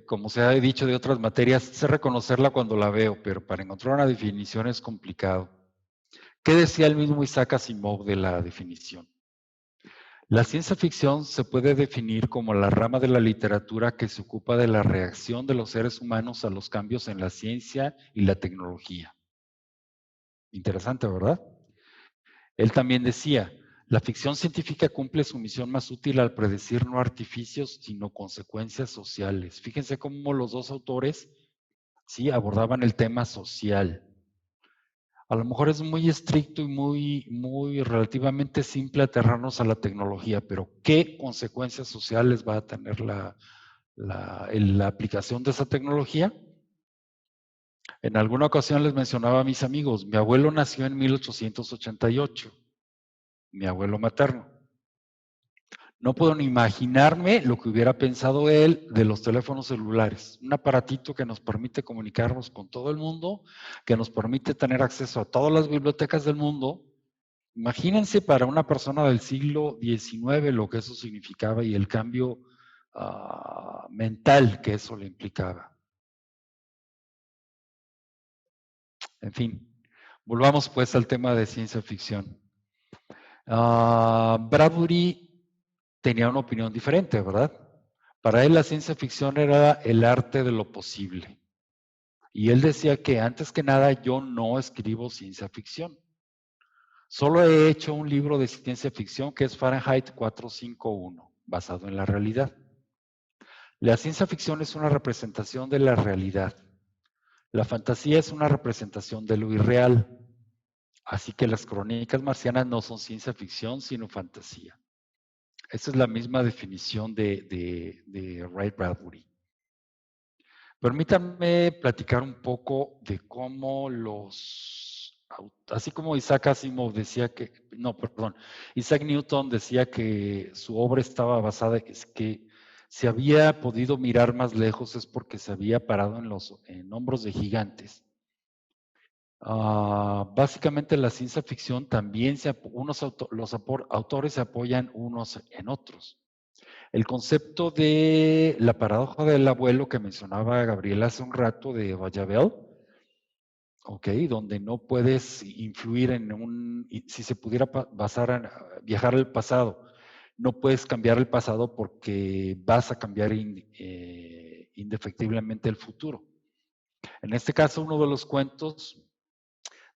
Como se ha dicho de otras materias, sé reconocerla cuando la veo, pero para encontrar una definición es complicado. ¿Qué decía el mismo Isaac Asimov de la definición? La ciencia ficción se puede definir como la rama de la literatura que se ocupa de la reacción de los seres humanos a los cambios en la ciencia y la tecnología. Interesante, ¿verdad? Él también decía, la ficción científica cumple su misión más útil al predecir no artificios, sino consecuencias sociales. Fíjense cómo los dos autores sí abordaban el tema social. A lo mejor es muy estricto y muy relativamente simple aterrarnos a la tecnología, pero ¿qué consecuencias sociales va a tener la aplicación de esa tecnología? En alguna ocasión les mencionaba a mis amigos, mi abuelo nació en 1888, mi abuelo materno. No puedo ni imaginarme lo que hubiera pensado él de los teléfonos celulares. Un aparatito que nos permite comunicarnos con todo el mundo, que nos permite tener acceso a todas las bibliotecas del mundo. Imagínense para una persona del siglo XIX lo que eso significaba y el cambio mental que eso le implicaba. En fin, volvamos pues al tema de ciencia ficción. Bradbury tenía una opinión diferente, ¿verdad? Para él la ciencia ficción era el arte de lo posible. Y él decía que antes que nada yo no escribo ciencia ficción. Solo he hecho un libro de ciencia ficción que es Fahrenheit 451, basado en la realidad. La ciencia ficción es una representación de la realidad. La fantasía es una representación de lo irreal. Así que las crónicas marcianas no son ciencia ficción, sino fantasía. Esa es la misma definición de Ray Bradbury. Permítanme platicar un poco de cómo así como Isaac Asimov decía Isaac Newton decía que su obra estaba basada, que se había podido mirar más lejos es porque se había parado en hombros de gigantes. Básicamente la ciencia ficción también los autores se apoyan unos en otros. El concepto de la paradoja del abuelo que mencionaba Gabriela hace un rato de Vallabel, donde no puedes influir si se pudiera viajar al pasado, no puedes cambiar el pasado porque vas a cambiar indefectiblemente el futuro. En este caso, uno de los cuentos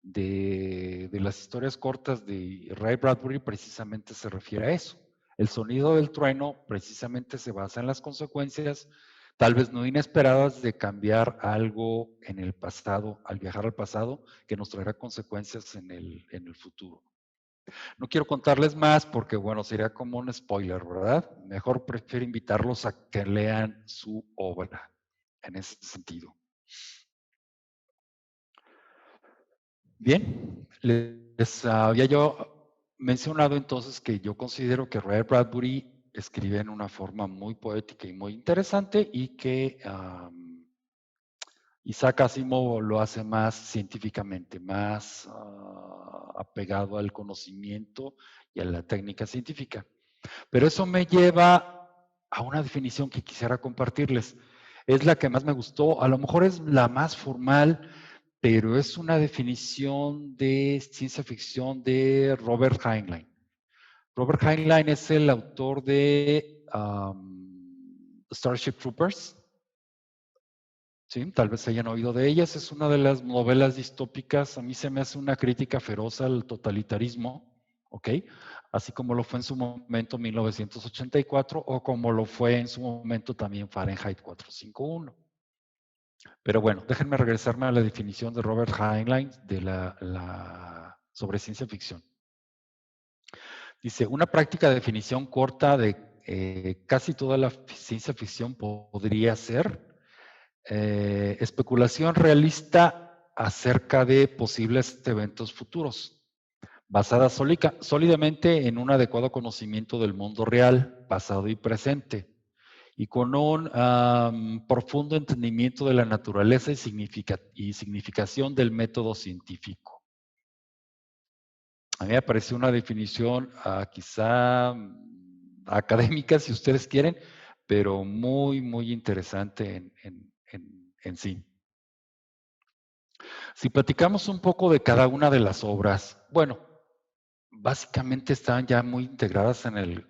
de las historias cortas de Ray Bradbury precisamente se refiere a eso. El sonido del trueno precisamente se basa en las consecuencias, tal vez no inesperadas, de cambiar algo en el pasado, al viajar al pasado, que nos traerá consecuencias en el futuro. No quiero contarles más porque, bueno, sería como un spoiler, ¿verdad? Mejor prefiero invitarlos a que lean su obra en ese sentido. Bien, les había yo mencionado entonces que yo considero que Ray Bradbury escribe en una forma muy poética y muy interesante y que Isaac Asimov lo hace más científicamente, más apegado al conocimiento y a la técnica científica. Pero eso me lleva a una definición que quisiera compartirles. Es la que más me gustó, a lo mejor es la más formal, pero es una definición de ciencia ficción de Robert Heinlein. Robert Heinlein es el autor de Starship Troopers. Sí, tal vez hayan oído de ellas. Es una de las novelas distópicas. A mí se me hace una crítica feroz al totalitarismo, ¿ok? Así como lo fue en su momento 1984 o como lo fue en su momento también Fahrenheit 451. Pero bueno, déjenme regresarme a la definición de Robert Heinlein sobre ciencia ficción. Dice, una práctica de definición corta de casi toda la ciencia ficción podría ser especulación realista acerca de posibles eventos futuros, basada sólidamente en un adecuado conocimiento del mundo real, pasado y presente, y con un profundo entendimiento de la naturaleza y significación del método científico. A mí me pareció una definición quizá académica, si ustedes quieren, pero muy, muy interesante en sí. Si platicamos un poco de cada una de las obras, bueno, básicamente están ya muy integradas en el,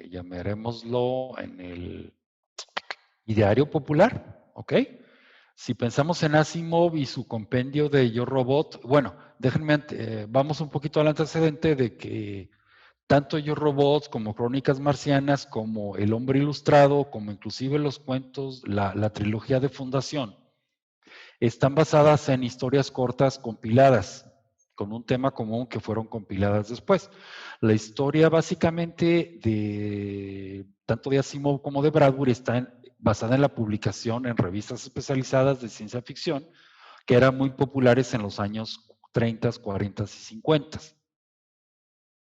llamémoslo, en el ideario popular, ¿ok? Si pensamos en Asimov y su compendio de Yo Robot, bueno, déjenme, vamos un poquito al antecedente de que tanto Yo Robot como Crónicas Marcianas, como El Hombre Ilustrado, como inclusive los cuentos, la trilogía de Fundación, están basadas en historias cortas compiladas, con un tema común que fueron compiladas después. La historia básicamente de tanto de Asimov como de Bradbury está basada en la publicación en revistas especializadas de ciencia ficción, que eran muy populares en los años 30, 40 y 50,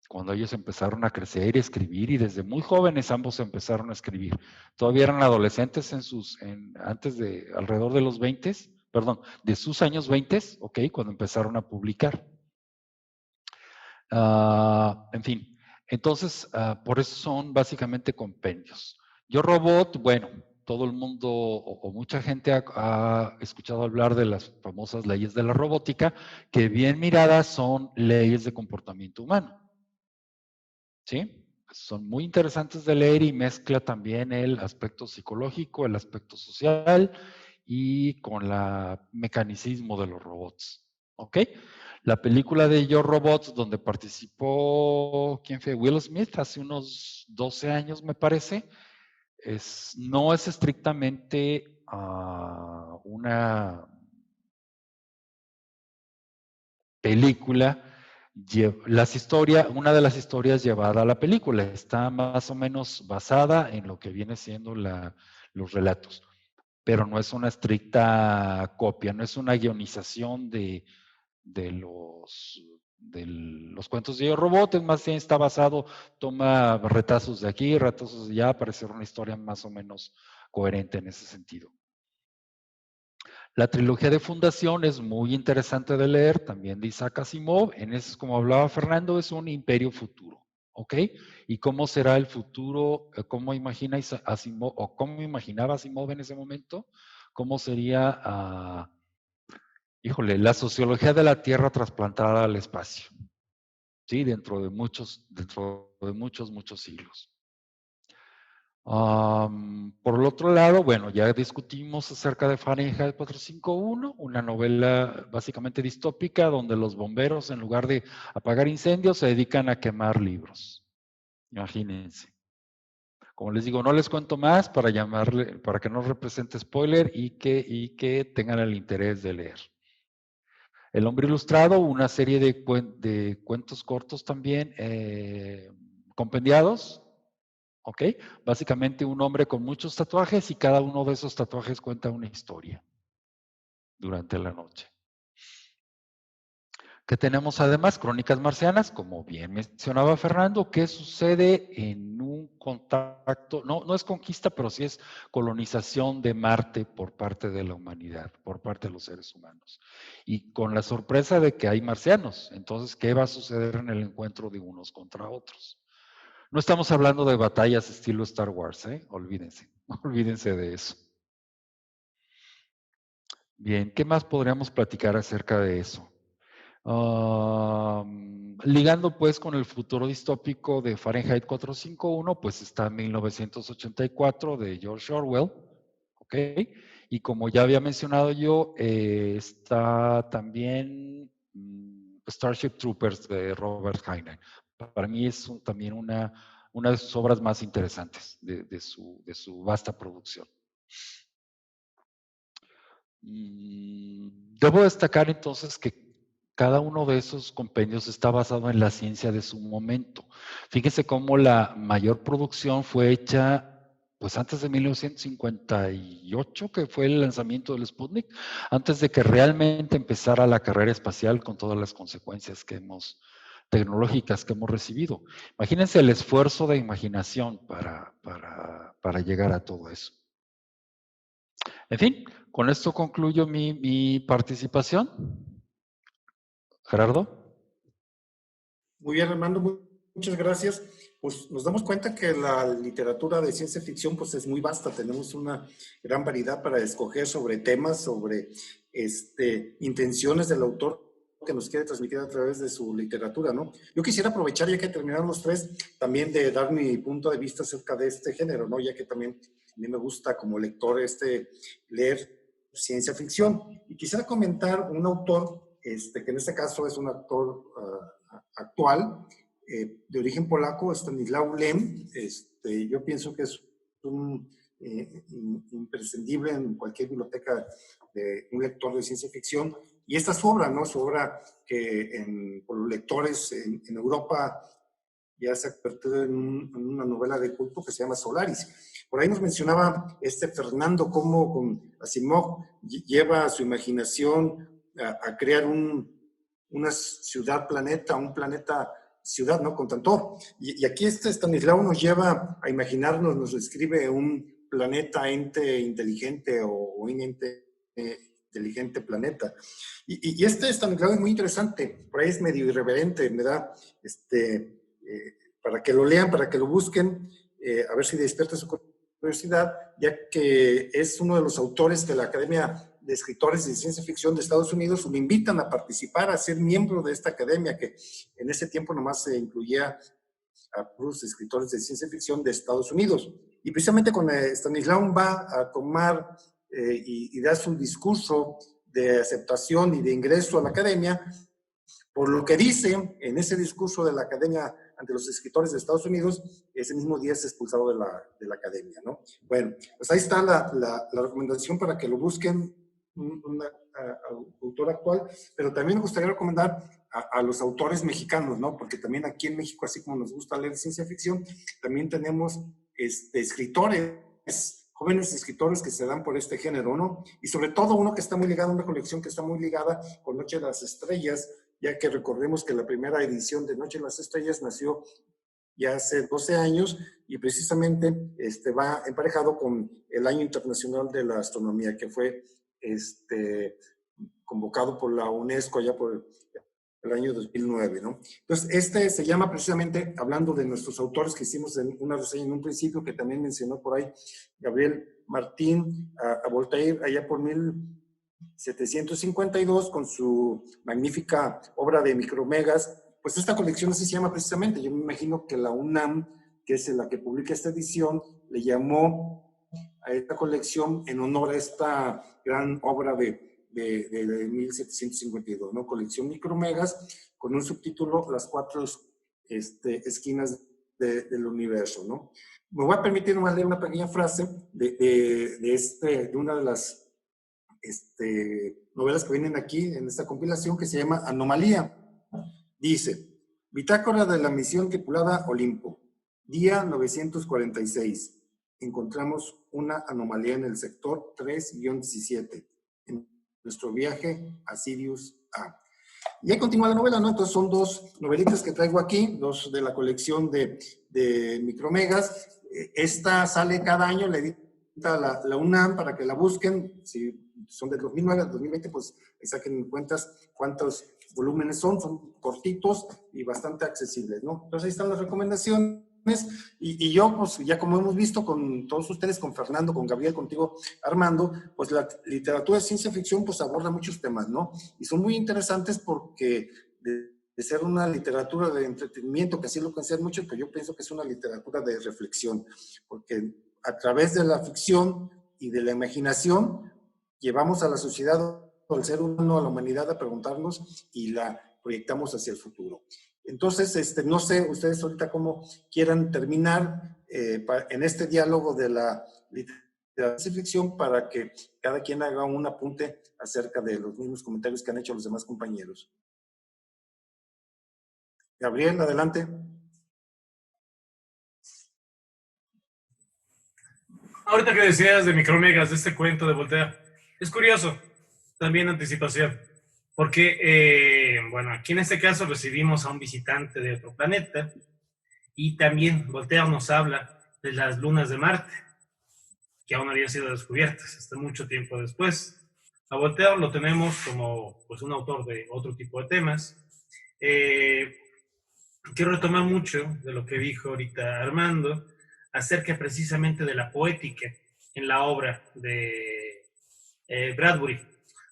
cuando ellos empezaron a crecer y escribir, y desde muy jóvenes ambos empezaron a escribir. Todavía eran adolescentes antes de, alrededor de los 20, perdón, de sus años 20, ok, cuando empezaron a publicar. En fin, entonces, por eso son básicamente compendios. Yo Robot, bueno, todo el mundo o mucha gente ha escuchado hablar de las famosas leyes de la robótica, que bien miradas son leyes de comportamiento humano. ¿Sí? Son muy interesantes de leer y mezcla también el aspecto psicológico, el aspecto social y con el mecanicismo de los robots. ¿Ok? La película de Yo Robot, donde participó, ¿quién fue? Will Smith, hace unos 12 años me parece, no es estrictamente una película. Una de las historias llevada a la película está más o menos basada en lo que viene siendo los relatos, pero no es una estricta copia, no es una guionización de los cuentos de Yo Robot, es más bien está basado, toma retazos de aquí, retazos de allá, para hacer una historia más o menos coherente en ese sentido. La trilogía de Fundación es muy interesante de leer, también de Isaac Asimov. En ese, como hablaba Fernando, es un imperio futuro, ¿ok? ¿Y cómo será el futuro? ¿Cómo imagina Asimov o cómo imaginaba Asimov en ese momento? ¿Cómo sería, híjole, la sociología de la Tierra trasplantada al espacio? Sí, dentro de muchos, muchos siglos. Por el otro lado, bueno, ya discutimos acerca de Fahrenheit 451, una novela básicamente distópica donde los bomberos, en lugar de apagar incendios, se dedican a quemar libros. Imagínense. Como les digo, no les cuento más para que no represente spoiler y que tengan el interés de leer. El Hombre Ilustrado, una serie de cuentos cortos también compendiados. ¿Ok? Básicamente un hombre con muchos tatuajes y cada uno de esos tatuajes cuenta una historia durante la noche. ¿Qué tenemos además? Crónicas Marcianas, como bien mencionaba Fernando, que sucede en un contacto, no es conquista, pero sí es colonización de Marte por parte de la humanidad, por parte de los seres humanos. Y con la sorpresa de que hay marcianos. Entonces, ¿qué va a suceder en el encuentro de unos contra otros? No estamos hablando de batallas estilo Star Wars, ¿eh? Olvídense, olvídense de eso. Bien, ¿qué más podríamos platicar acerca de eso? ligando pues con el futuro distópico de Fahrenheit 451, pues está 1984 de George Orwell, ¿ok? Y como ya había mencionado yo, está también Starship Troopers de Robert Heinlein. Para mí es también una de sus obras más interesantes de su vasta producción. Debo destacar entonces que cada uno de esos compendios está basado en la ciencia de su momento. Fíjense cómo la mayor producción fue hecha pues antes de 1958, que fue el lanzamiento del Sputnik, antes de que realmente empezara la carrera espacial con todas las consecuencias tecnológicas que hemos recibido. Imagínense el esfuerzo de imaginación para llegar a todo eso. En fin, con esto concluyo mi participación. Gerardo. Muy bien, Armando, muchas gracias. Pues nos damos cuenta que la literatura de ciencia ficción pues es muy vasta. Tenemos una gran variedad para escoger sobre temas, sobre intenciones del autor que nos quiere transmitir a través de su literatura, ¿no? Yo quisiera aprovechar, ya que terminaron los tres, también de dar mi punto de vista acerca de este género, ¿no? Ya que también a mí me gusta como lector leer ciencia ficción. Y quisiera comentar un autor, que en este caso es un actor actual, de origen polaco, Stanisław Lem. Yo pienso que es un imprescindible en cualquier biblioteca de un lector de ciencia ficción. Y esta es su obra, ¿no? Su obra que por los lectores en Europa ya se ha convertido en una novela de culto que se llama Solaris. Por ahí nos mencionaba Fernando cómo con Asimov lleva su imaginación a crear una ciudad-planeta, un planeta-ciudad, ¿no? Con Tantor. Y aquí Stanisław nos lleva a imaginarnos, nos describe un planeta-ente inteligente o un ente inteligente planeta. Y Stanisław es muy interesante, por ahí es medio irreverente, me da, para que lo lean, para que lo busquen, a ver si despierta su curiosidad, ya que es uno de los autores de la Academia de Escritores de Ciencia Ficción de Estados Unidos. Me invitan a participar, a ser miembro de esta academia, que en ese tiempo nomás se incluía a puros escritores de ciencia ficción de Estados Unidos. Y precisamente con Stanisław va a tomar y dar su discurso de aceptación y de ingreso a la academia. Por lo que dice en ese discurso de la academia ante los escritores de Estados Unidos, ese mismo día es expulsado de la academia, ¿no? Bueno, pues ahí está la recomendación para que lo busquen, un autor actual, pero también me gustaría recomendar a los autores mexicanos, ¿no? Porque también aquí en México, así como nos gusta leer ciencia ficción, también tenemos escritores, jóvenes escritores que se dan por este género, ¿no? Y sobre todo uno que está muy ligado, una colección que está muy ligada con Noche de las Estrellas, ya que recordemos que la primera edición de Noche de las Estrellas nació ya hace 12 años y precisamente va emparejado con el Año Internacional de la Astronomía, que fue convocado por la UNESCO ya por el año 2009, ¿no? Entonces, se llama precisamente, hablando de nuestros autores que hicimos en una reseña en un principio, que también mencionó por ahí Gabriel Martín, a Voltaire, allá por 1752, con su magnífica obra de Micromegas. Pues esta colección así se llama precisamente. Yo me imagino que la UNAM, que es la que publica esta edición, le llamó a esta colección en honor a esta gran obra de 1752, ¿no? Colección Micromegas, con un subtítulo, Las cuatro esquinas del universo, ¿no? Me voy a permitir nomás leer una pequeña frase de una de las novelas que vienen aquí en esta compilación, que se llama Anomalía. Dice: Bitácora de la misión tripulada Olimpo, día 946. Encontramos una anomalía en el sector 3-17, en nuestro viaje a Sirius A. Y ahí continúa la novela, ¿no? Entonces son dos novelitas que traigo aquí, dos de la colección de Micromegas. Esta sale cada año, le edita la UNAM para que la busquen. Si son del 2009 al 2020, pues ahí saquen cuentas cuántos volúmenes son cortitos y bastante accesibles, ¿no? Entonces ahí están las recomendaciones. Y yo, pues ya como hemos visto con todos ustedes, con Fernando, con Gabriel, contigo, Armando, pues la literatura de ciencia ficción pues aborda muchos temas, ¿no? Y son muy interesantes porque ser una literatura de entretenimiento, que así lo consideran muchos, pero yo pienso que es una literatura de reflexión, porque a través de la ficción y de la imaginación llevamos a la sociedad, al ser humano, a la humanidad a preguntarnos y la proyectamos hacia el futuro. Entonces, no sé ustedes ahorita cómo quieran terminar en este diálogo de la literatura ficción para que cada quien haga un apunte acerca de los mismos comentarios que han hecho los demás compañeros. Gabriel, adelante. Ahorita que decías de Micromegas, de este cuento de Voltaire, es curioso, también anticipación, porque, bueno, aquí en este caso recibimos a un visitante de otro planeta y también Voltaire nos habla de las lunas de Marte, que aún habían sido descubiertas hasta mucho tiempo después. A Voltaire lo tenemos como pues, un autor de otro tipo de temas. Quiero retomar mucho de lo que dijo ahorita Armando acerca precisamente de la poética en la obra de Bradbury.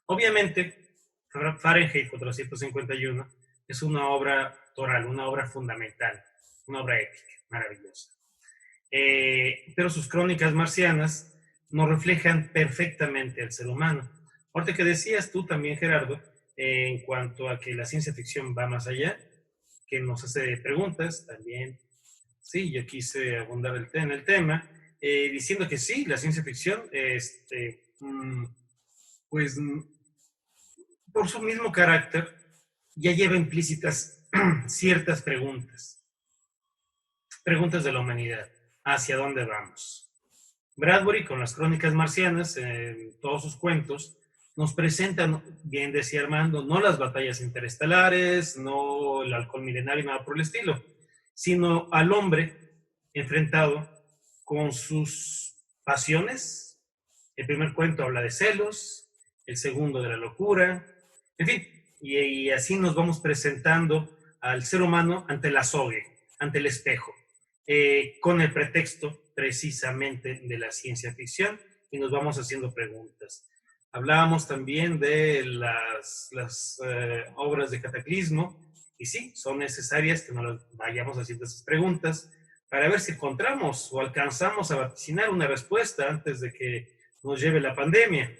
Obviamente, Fahrenheit 451 es una obra toral, una obra fundamental, una obra épica, maravillosa. Pero sus crónicas marcianas nos reflejan perfectamente al ser humano. Ahorita que decías tú también, Gerardo, en cuanto a que la ciencia ficción va más allá, que nos hace preguntas, también, sí, yo quise abundar en el tema, diciendo que sí, la ciencia ficción, pues, por su mismo carácter, ya lleva implícitas ciertas preguntas de la humanidad, hacia dónde vamos. Bradbury, con las crónicas marcianas, en todos sus cuentos, nos presentan, bien decía Armando, no las batallas interestelares, no el halcón milenario, nada por el estilo, sino al hombre enfrentado con sus pasiones. El primer cuento habla de celos, el segundo de la locura, en fin, y así nos vamos presentando al ser humano ante el azogue, ante el espejo, con el pretexto precisamente de la ciencia ficción, y nos vamos haciendo preguntas. Hablábamos también de las obras de Cataclismo, y sí, son necesarias que nos vayamos haciendo esas preguntas para ver si encontramos o alcanzamos a vaticinar una respuesta antes de que nos lleve la pandemia.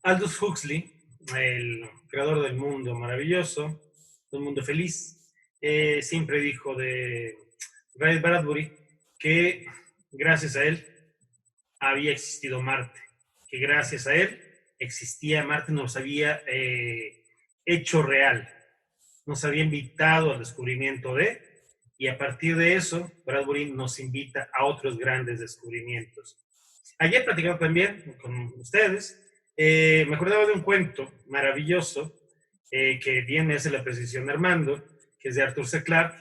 Aldous Huxley, el creador del mundo maravilloso, del mundo feliz, siempre dijo de Ray Bradbury que gracias a él había existido Marte, que gracias a él existía Marte, nos había hecho real, nos había invitado al descubrimiento y a partir de eso, Bradbury nos invita a otros grandes descubrimientos. Ayer platicando también con ustedes, me acordaba de un cuento maravilloso que viene hace la precisión de Armando, que es de Arthur C. Clarke,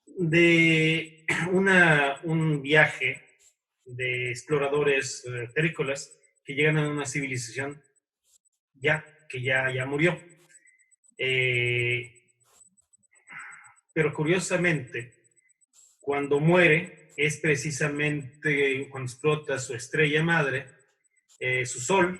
de un viaje de exploradores terrícolas que llegan a una civilización que ya murió. Pero curiosamente, cuando muere, es precisamente cuando explota su estrella madre, su sol,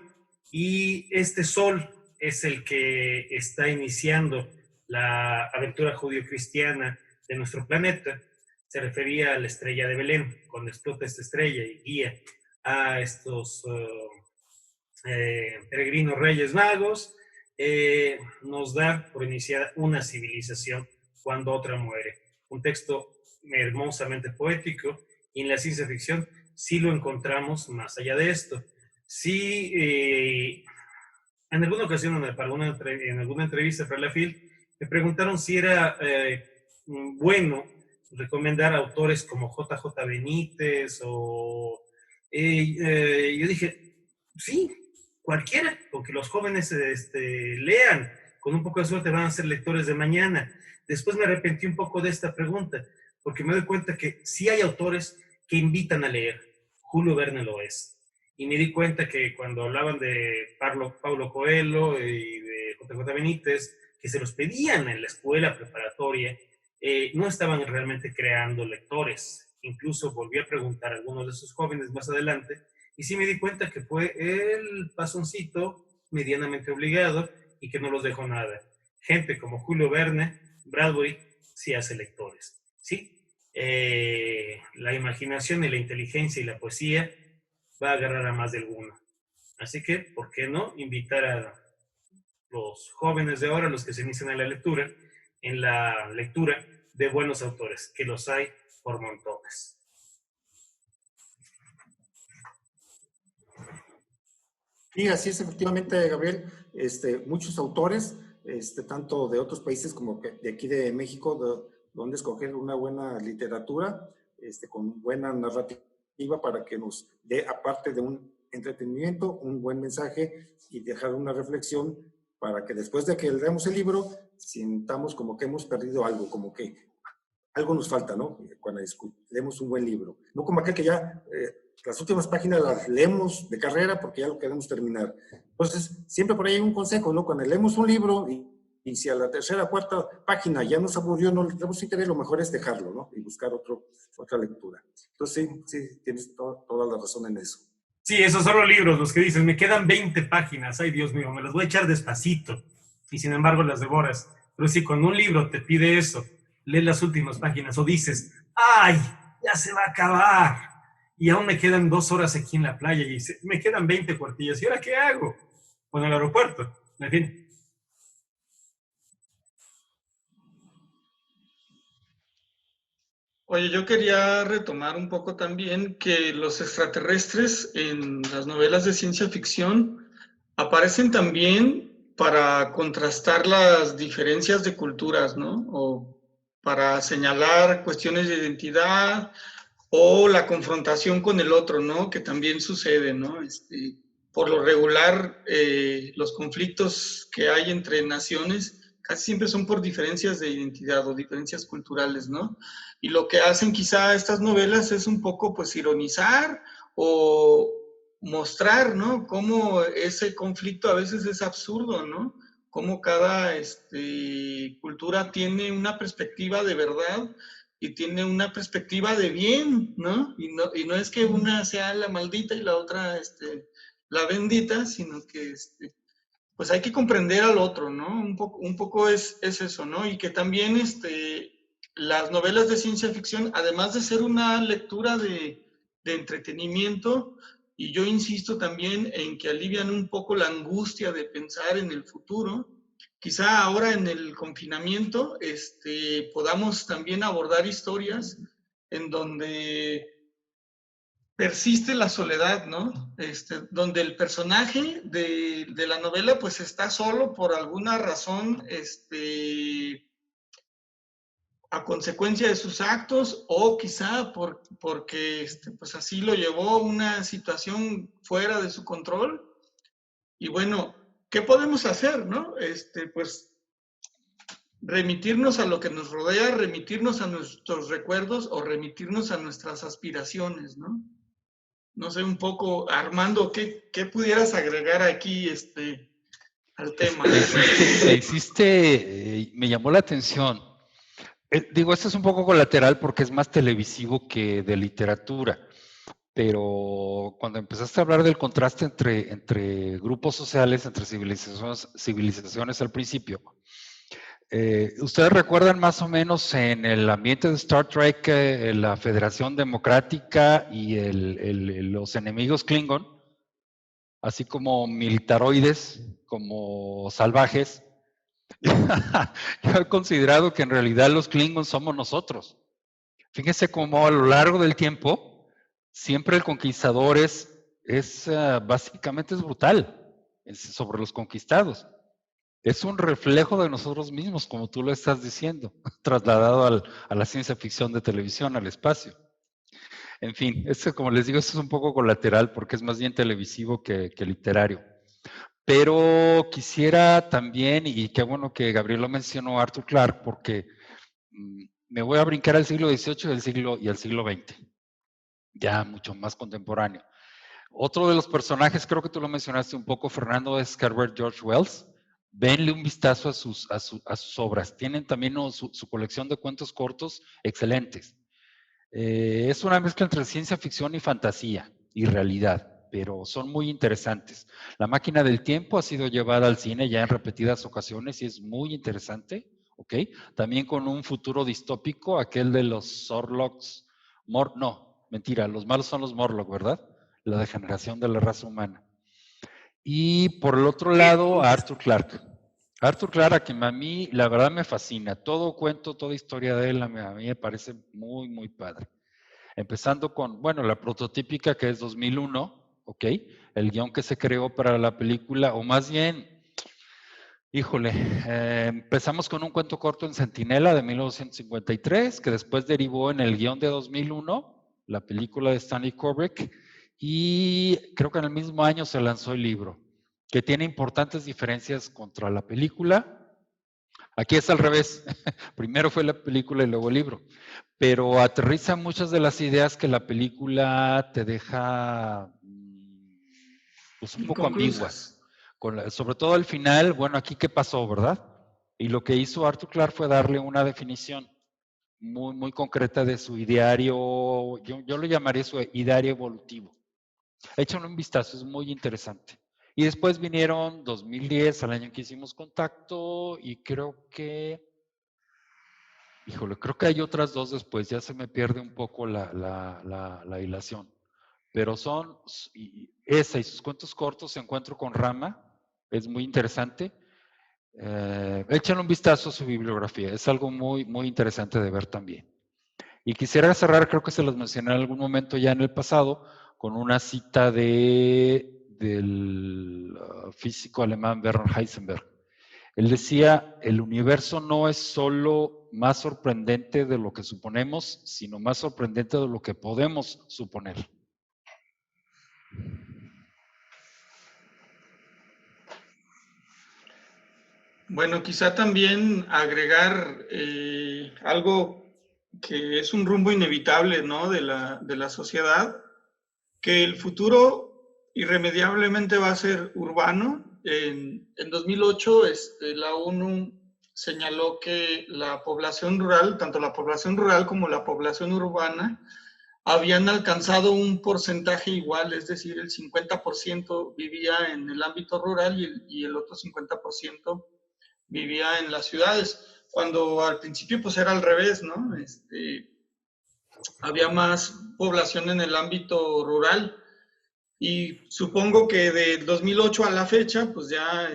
y este sol es el que está iniciando la aventura judío-cristiana de nuestro planeta. Se refería a la estrella de Belén, cuando explota esta estrella y guía a estos peregrinos reyes magos, nos da por iniciar una civilización cuando otra muere. Un texto hermosamente poético, y en la ciencia ficción sí lo encontramos más allá de esto. Sí, en alguna ocasión, en alguna entrevista para la FIL, me preguntaron si era bueno recomendar autores como JJ Benítez o... yo dije, sí, cualquiera, porque los jóvenes lean, con un poco de suerte van a ser lectores de mañana. Después me arrepentí un poco de esta pregunta, porque me doy cuenta que sí hay autores que invitan a leer. Julio Verne lo es. Y me di cuenta que cuando hablaban de Paulo Coelho y de JJ Benítez, que se los pedían en la escuela preparatoria, no estaban realmente creando lectores. Incluso volví a preguntar a algunos de esos jóvenes más adelante, y sí me di cuenta que fue el pasoncito medianamente obligado y que no los dejo nada. Gente como Julio Verne, Bradbury, sí hace lectores, ¿sí? La imaginación y la inteligencia y la poesía va a agarrar a más de alguno. Así que, ¿por qué no invitar a los jóvenes de ahora, los que se inician en la lectura de buenos autores, que los hay por montones? Y así es, efectivamente, Gabriel, muchos autores, tanto de otros países como de aquí de México, donde escoger una buena literatura, con buena narrativa para que nos dé, aparte de un entretenimiento, un buen mensaje y dejar una reflexión para que después de que leamos el libro, sintamos como que hemos perdido algo, como que algo nos falta, ¿no? Cuando leemos un buen libro. No como aquel que ya las últimas páginas las leemos de carrera porque ya lo queremos terminar. Entonces, siempre por ahí hay un consejo, ¿no? Cuando leemos un libro y si a la tercera o cuarta página ya nos aburrió, no le tenemos interés, lo mejor es dejarlo, ¿no? Y buscar otra lectura. Entonces, sí, tienes toda la razón en eso. Sí, esos son los libros, los que dicen, me quedan 20 páginas, ay Dios mío, me las voy a echar despacito, y sin embargo las devoras. Pero si cuando un libro te pide eso, lees las últimas páginas o dices, ay, ya se va a acabar, y aún me quedan 2 horas aquí en la playa, y me quedan 20 cuartillas, ¿y ahora qué hago? Pues en el aeropuerto, en fin. Oye, yo quería retomar un poco también que los extraterrestres en las novelas de ciencia ficción aparecen también para contrastar las diferencias de culturas, ¿no? O para señalar cuestiones de identidad o la confrontación con el otro, ¿no? Que también sucede, ¿no? Por lo regular, los conflictos que hay entre naciones casi siempre son por diferencias de identidad o diferencias culturales, ¿no? Y lo que hacen quizá estas novelas es un poco, pues, ironizar o mostrar, ¿no? Cómo ese conflicto a veces es absurdo, ¿no? Cómo cada cultura tiene una perspectiva de verdad y tiene una perspectiva de bien, ¿no? Y no es que una sea la maldita y la otra la bendita, sino que pues hay que comprender al otro, ¿no? Un poco es eso, ¿no? Y que también las novelas de ciencia ficción, además de ser una lectura de entretenimiento, y yo insisto también en que alivian un poco la angustia de pensar en el futuro, quizá ahora en el confinamiento podamos también abordar historias en donde persiste la soledad, ¿no? Donde el personaje de la novela pues está solo por alguna razón, a consecuencia de sus actos o quizá porque pues así lo llevó una situación fuera de su control. Y bueno, ¿qué podemos hacer, no? Pues remitirnos a lo que nos rodea, remitirnos a nuestros recuerdos o remitirnos a nuestras aspiraciones, ¿no? No sé, un poco, Armando, ¿qué pudieras agregar aquí al tema? Me llamó la atención. Digo, esto es un poco colateral porque es más televisivo que de literatura, pero cuando empezaste a hablar del contraste entre grupos sociales, entre civilizaciones al principio, ¿ustedes recuerdan más o menos en el ambiente de Star Trek la Federación Democrática y los enemigos Klingon, así como militaroides, como salvajes? Yo he considerado que en realidad los Klingons somos nosotros. Fíjense cómo a lo largo del tiempo, siempre el conquistador básicamente es brutal sobre los conquistados. Es un reflejo de nosotros mismos, como tú lo estás diciendo, trasladado a la ciencia ficción de televisión, al espacio. En fin, como les digo, esto es un poco colateral porque es más bien televisivo que literario. Pero quisiera también, y qué bueno que Gabriel lo mencionó, Arthur Clarke, porque me voy a brincar al siglo XVIII y al siglo XX, ya mucho más contemporáneo. Otro de los personajes, creo que tú lo mencionaste un poco, Fernando, es Herbert George Wells. Venle un vistazo a sus obras. Tienen también su colección de cuentos cortos excelentes. Es una mezcla entre ciencia ficción y fantasía y realidad. pero son muy interesantes. La máquina del tiempo ha sido llevada al cine ya en repetidas ocasiones y es muy interesante, ¿ok? También con un futuro distópico, aquel de los Zorlocks, no, mentira, los malos son los Morlock, ¿verdad? La degeneración de la raza humana. Y por el otro lado, a Arthur Clarke. Arthur Clarke, a quien a mí la verdad me fascina. Todo cuento, toda historia de él a mí me parece muy, muy padre. Empezando con, bueno, la prototípica que es 2001, ¿ok? El guión que se creó para la película, o más bien, híjole, empezamos con un cuento corto en Centinela de 1953, que después derivó en el guión de 2001, la película de Stanley Kubrick, y creo que en el mismo año se lanzó el libro, que tiene importantes diferencias contra la película. Aquí es al revés, primero fue la película y luego el libro, pero aterriza muchas de las ideas que la película te deja pues, un poco ambiguas. Sobre todo al final, bueno, aquí qué pasó, ¿verdad? Y lo que hizo Arthur Clarke fue darle una definición muy, muy concreta de su ideario, yo lo llamaría su ideario evolutivo. Échale un vistazo, es muy interesante. Y después vinieron 2010, al año en que hicimos contacto, y creo que, híjole, creo que hay otras dos después, ya se me pierde un poco la hilación. Pero son, esa y sus cuentos cortos, Encuentro con Rama, es muy interesante. Échale un vistazo a su bibliografía, es algo muy, muy interesante de ver también. Y quisiera cerrar, creo que se los mencioné en algún momento ya en el pasado, con una cita del físico alemán Werner Heisenberg. Él decía, el universo no es solo más sorprendente de lo que suponemos, sino más sorprendente de lo que podemos suponer. Bueno, quizá también agregar algo que es un rumbo inevitable, ¿no? de la sociedad, que el futuro irremediablemente va a ser urbano. En 2008, la ONU señaló que la población rural, tanto la población rural como la población urbana, habían alcanzado un porcentaje igual, es decir, el 50% vivía en el ámbito rural y el otro 50% vivía en las ciudades, cuando al principio pues era al revés, ¿no? Había más población en el ámbito rural y supongo que del 2008 a la fecha pues ya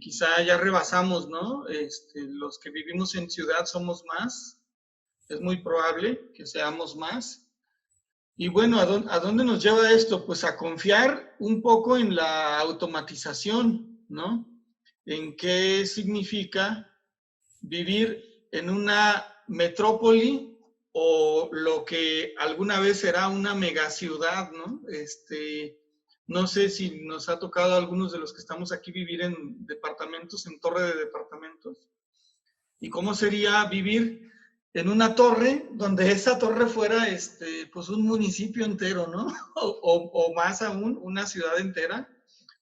quizá ya rebasamos, ¿no? Los que vivimos en ciudad somos más, es muy probable que seamos más. Y bueno, ¿a dónde nos lleva esto? Pues a confiar un poco en la automatización, ¿no? En qué significa vivir en una metrópoli o lo que alguna vez será una megaciudad, ¿no? No sé si nos ha tocado a algunos de los que estamos aquí vivir en departamentos, en torre de departamentos. ¿Y cómo sería vivir en una torre donde esa torre fuera pues un municipio entero, ¿no? O más aún, una ciudad entera,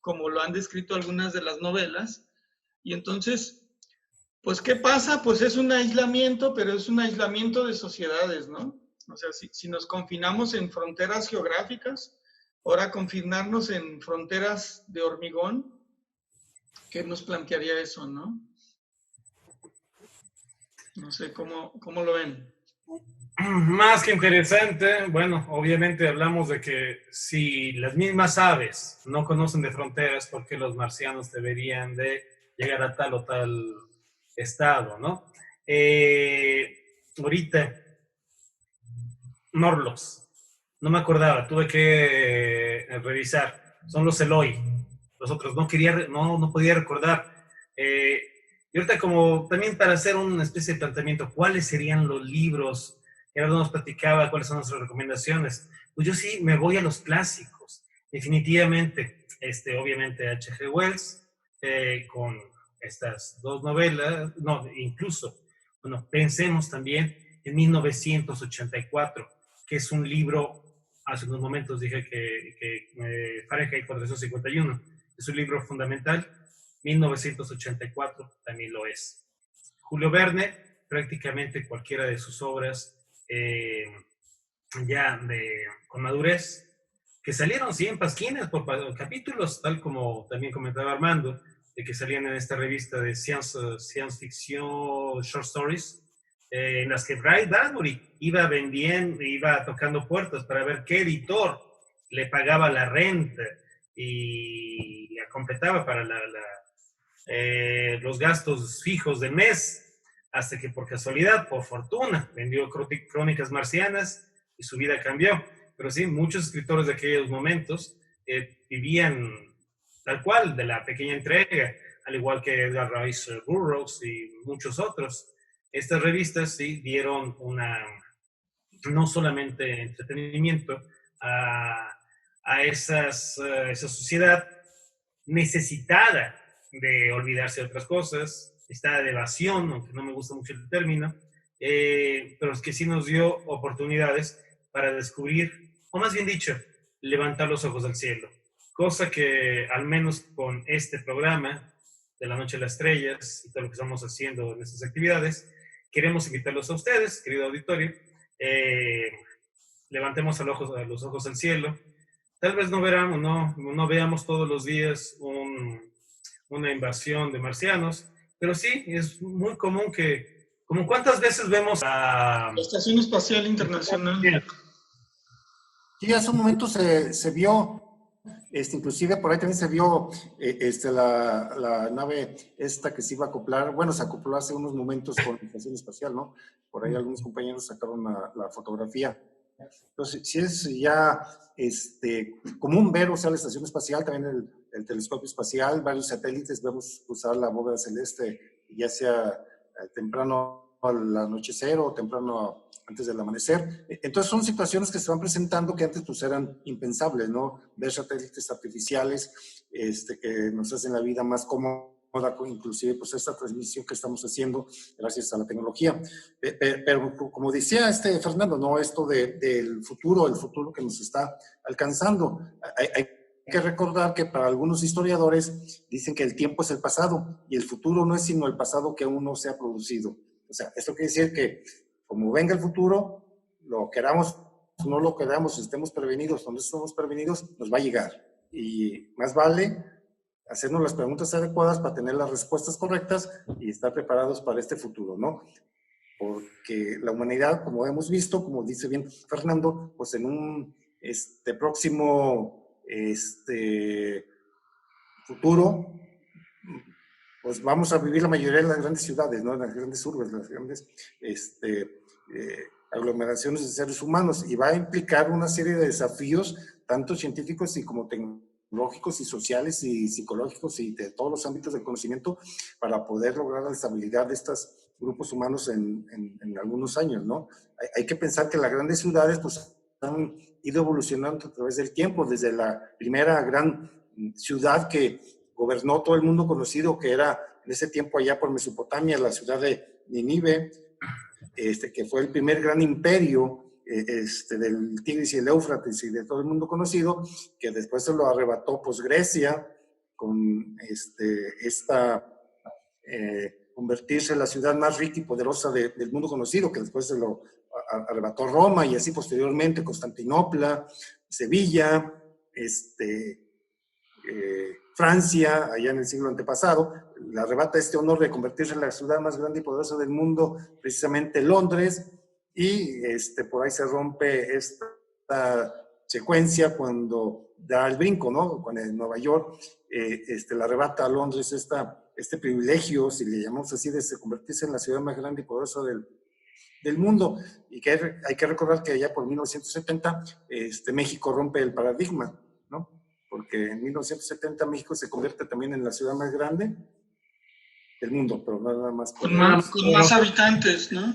como lo han descrito algunas de las novelas. Y entonces, pues, ¿qué pasa? Pues es un aislamiento, pero es un aislamiento de sociedades, ¿no? O sea, si nos confinamos en fronteras geográficas, ahora confinarnos en fronteras de hormigón, ¿qué nos plantearía eso, no? No sé, ¿cómo lo ven? Más que interesante. Bueno, obviamente hablamos de que si las mismas aves no conocen de fronteras, ¿por qué los marcianos deberían de llegar a tal o tal estado, no? Ahorita, Norlos, no me acordaba, tuve que revisar, son los Eloy, los otros no podía recordar. Y ahorita como también para hacer una especie de planteamiento, ¿cuáles serían los libros? Gerardo nos platicaba cuáles son nuestras recomendaciones. Pues yo sí me voy a los clásicos, definitivamente. Obviamente H.G. Wells, con estas dos novelas, no, incluso, bueno, pensemos también en 1984, que es un libro, hace unos momentos dije que Fahrenheit 451, es un libro fundamental. 1984 también lo es. Julio Verne, prácticamente cualquiera de sus obras ya con madurez, que salieron 100 pasquines por capítulos, tal como también comentaba Armando, de que salían en esta revista de Science Fiction Short Stories, en las que Ray Bradbury iba vendiendo, iba tocando puertas para ver qué editor le pagaba la renta y la completaba para los gastos fijos del mes, hasta que por casualidad, por fortuna, vendió Crónicas Marcianas y su vida cambió. Pero sí, muchos escritores de aquellos momentos vivían tal cual de la pequeña entrega, al igual que Edgar Rice Burroughs y muchos otros. Estas revistas sí dieron no solamente entretenimiento a esa sociedad necesitada de olvidarse de otras cosas, está de evasión, aunque no me gusta mucho el término, pero es que sí nos dio oportunidades para descubrir, o más bien dicho, levantar los ojos al cielo. Cosa que al menos con este programa de La Noche de las Estrellas y todo lo que estamos haciendo en estas actividades, queremos invitarlos a ustedes, querido auditorio, levantemos los ojos al cielo. Tal vez no veamos todos los días una invasión de marcianos, pero sí, es muy común que, como cuántas veces vemos a la Estación Espacial Internacional. Sí, hace un momento se vio, inclusive por ahí también se vio la nave esta que se iba a acoplar, bueno, se acopló hace unos momentos con la Estación Espacial, ¿no? Por ahí algunos compañeros sacaron la fotografía. Entonces, sí es ya común ver, o sea, la Estación Espacial, también el telescopio espacial, varios satélites, vemos cruzar la bóveda celeste, ya sea temprano al anochecer o temprano antes del amanecer. Entonces son situaciones que se van presentando que antes pues eran impensables, ¿no? Ver satélites artificiales que nos hacen la vida más cómoda, inclusive pues esta transmisión que estamos haciendo gracias a la tecnología. Pero como decía Fernando, ¿no? Esto del futuro, el futuro que nos está alcanzando. Hay que recordar que para algunos historiadores dicen que el tiempo es el pasado y el futuro no es sino el pasado que aún no se ha producido. O sea, esto quiere decir que como venga el futuro, lo queramos, no lo queramos, estemos prevenidos o no estemos prevenidos, nos va a llegar. Y más vale hacernos las preguntas adecuadas para tener las respuestas correctas y estar preparados para este futuro, ¿no? Porque la humanidad, como hemos visto, como dice bien Fernando, pues en un próximo futuro, pues vamos a vivir la mayoría de las grandes ciudades, ¿no? En las grandes urbes, las grandes aglomeraciones de seres humanos, y va a implicar una serie de desafíos, tanto científicos y como tecnológicos y sociales y psicológicos y de todos los ámbitos del conocimiento para poder lograr la estabilidad de estos grupos humanos en algunos años, ¿no? Hay que pensar que las grandes ciudades pues han ido evolucionando a través del tiempo, desde la primera gran ciudad que gobernó todo el mundo conocido, que era en ese tiempo allá por Mesopotamia, la ciudad de Nínive, que fue el primer gran imperio del Tigris y el Éufrates y de todo el mundo conocido, que después se lo arrebató pues Grecia, con convertirse en la ciudad más rica y poderosa del mundo conocido, que después se lo arrebató Roma, y así posteriormente Constantinopla, Sevilla, Francia, allá en el siglo antepasado, le arrebata este honor de convertirse en la ciudad más grande y poderosa del mundo, precisamente Londres, y por ahí se rompe esta secuencia cuando da el brinco, ¿no? Cuando en Nueva York le arrebata a Londres este privilegio, si le llamamos así, de convertirse en la ciudad más grande y poderosa del mundo, y que hay que recordar que allá por 1970 México rompe el paradigma, ¿no? Porque en 1970 México se convierte también en la ciudad más grande del mundo, pero nada más. Con más habitantes, ¿no?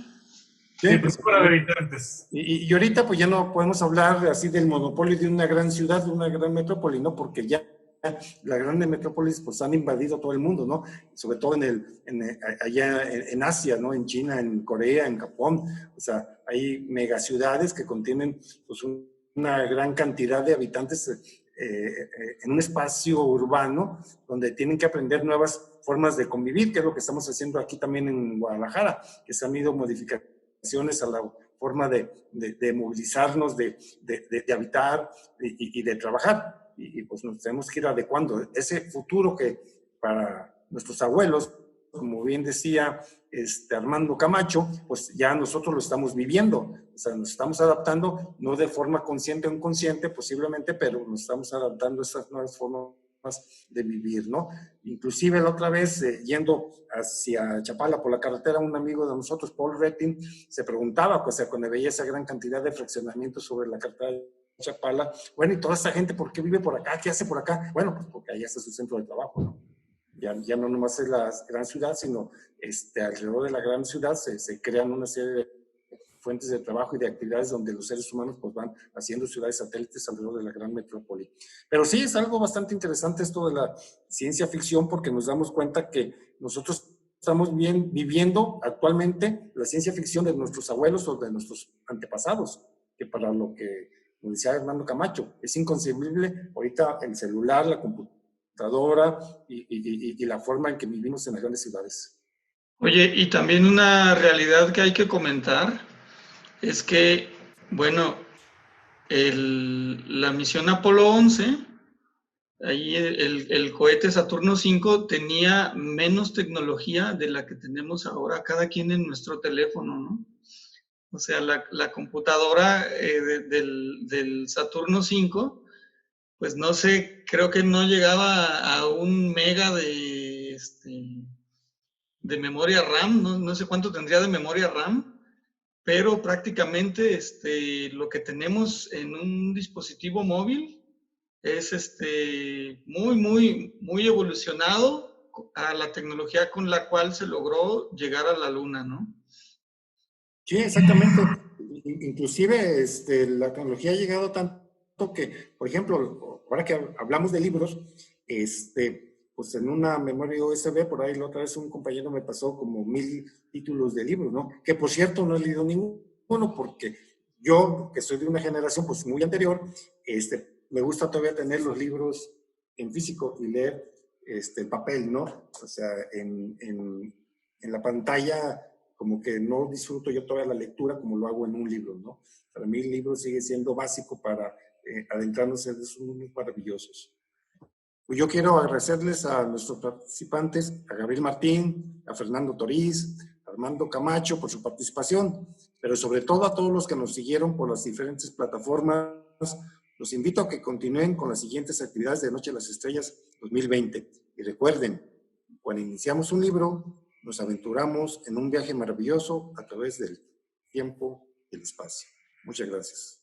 Sí, pues por habitantes. Y ahorita pues ya no podemos hablar así del monopolio de una gran ciudad, de una gran metrópoli, ¿no? Porque ya las grandes metrópolis pues han invadido todo el mundo, ¿no? Sobre todo allá en Asia, ¿no? En China, en Corea, en Japón. O sea, hay megaciudades que contienen pues una gran cantidad de habitantes en un espacio urbano donde tienen que aprender nuevas formas de convivir, que es lo que estamos haciendo aquí también en Guadalajara, que se han ido modificaciones a la forma de movilizarnos, de habitar y de trabajar. Y pues nos tenemos que ir adecuando. Ese futuro que para nuestros abuelos, como bien decía Armando Camacho, pues ya nosotros lo estamos viviendo. O sea, nos estamos adaptando, no de forma consciente o inconsciente posiblemente, pero nos estamos adaptando a estas nuevas formas de vivir, ¿no? Inclusive la otra vez, yendo hacia Chapala por la carretera, un amigo de nosotros, Paul Rettin, se preguntaba, pues cuando veía esa gran cantidad de fraccionamientos sobre la carretera de Chapala, bueno, y toda esta gente, ¿por qué vive por acá? ¿Qué hace por acá? Bueno, pues porque allá está su centro de trabajo, ¿no? Ya no nomás es la gran ciudad, sino alrededor de la gran ciudad se crean una serie de fuentes de trabajo y de actividades donde los seres humanos pues van haciendo ciudades satélites alrededor de la gran metrópoli. Pero sí, es algo bastante interesante esto de la ciencia ficción, porque nos damos cuenta que nosotros estamos viviendo actualmente la ciencia ficción de nuestros abuelos o de nuestros antepasados, que para lo que nos decía Armando Camacho, es inconcebible ahorita el celular, la computadora y la forma en que vivimos en las grandes ciudades. Oye, y también una realidad que hay que comentar es que, bueno, la misión Apolo 11, ahí el cohete Saturno 5 tenía menos tecnología de la que tenemos ahora cada quien en nuestro teléfono, ¿no? O sea, la computadora del Saturno 5, pues no sé, creo que no llegaba a 1 mega de memoria RAM, no sé cuánto tendría de memoria RAM, pero prácticamente lo que tenemos en un dispositivo móvil es muy evolucionado a la tecnología con la cual se logró llegar a la Luna, ¿no? Sí, exactamente. Inclusive la tecnología ha llegado tanto que, por ejemplo, ahora que hablamos de libros, pues en una memoria USB, por ahí la otra vez un compañero me pasó como 1000 títulos de libros, ¿no? Que por cierto no he leído ninguno porque yo, que soy de una generación pues muy anterior, me gusta todavía tener los libros en físico y leer el papel, ¿no? O sea, en la pantalla como que no disfruto yo todavía la lectura como lo hago en un libro, ¿no? Para mí el libro sigue siendo básico para adentrarnos en esos mundos maravillosos. Pues yo quiero agradecerles a nuestros participantes, a Gabriel Martín, a Fernando Toriz, a Armando Camacho por su participación, pero sobre todo a todos los que nos siguieron por las diferentes plataformas. Los invito a que continúen con las siguientes actividades de Noche de las Estrellas 2020. Y recuerden, cuando iniciamos un libro, nos aventuramos en un viaje maravilloso a través del tiempo y el espacio. Muchas gracias.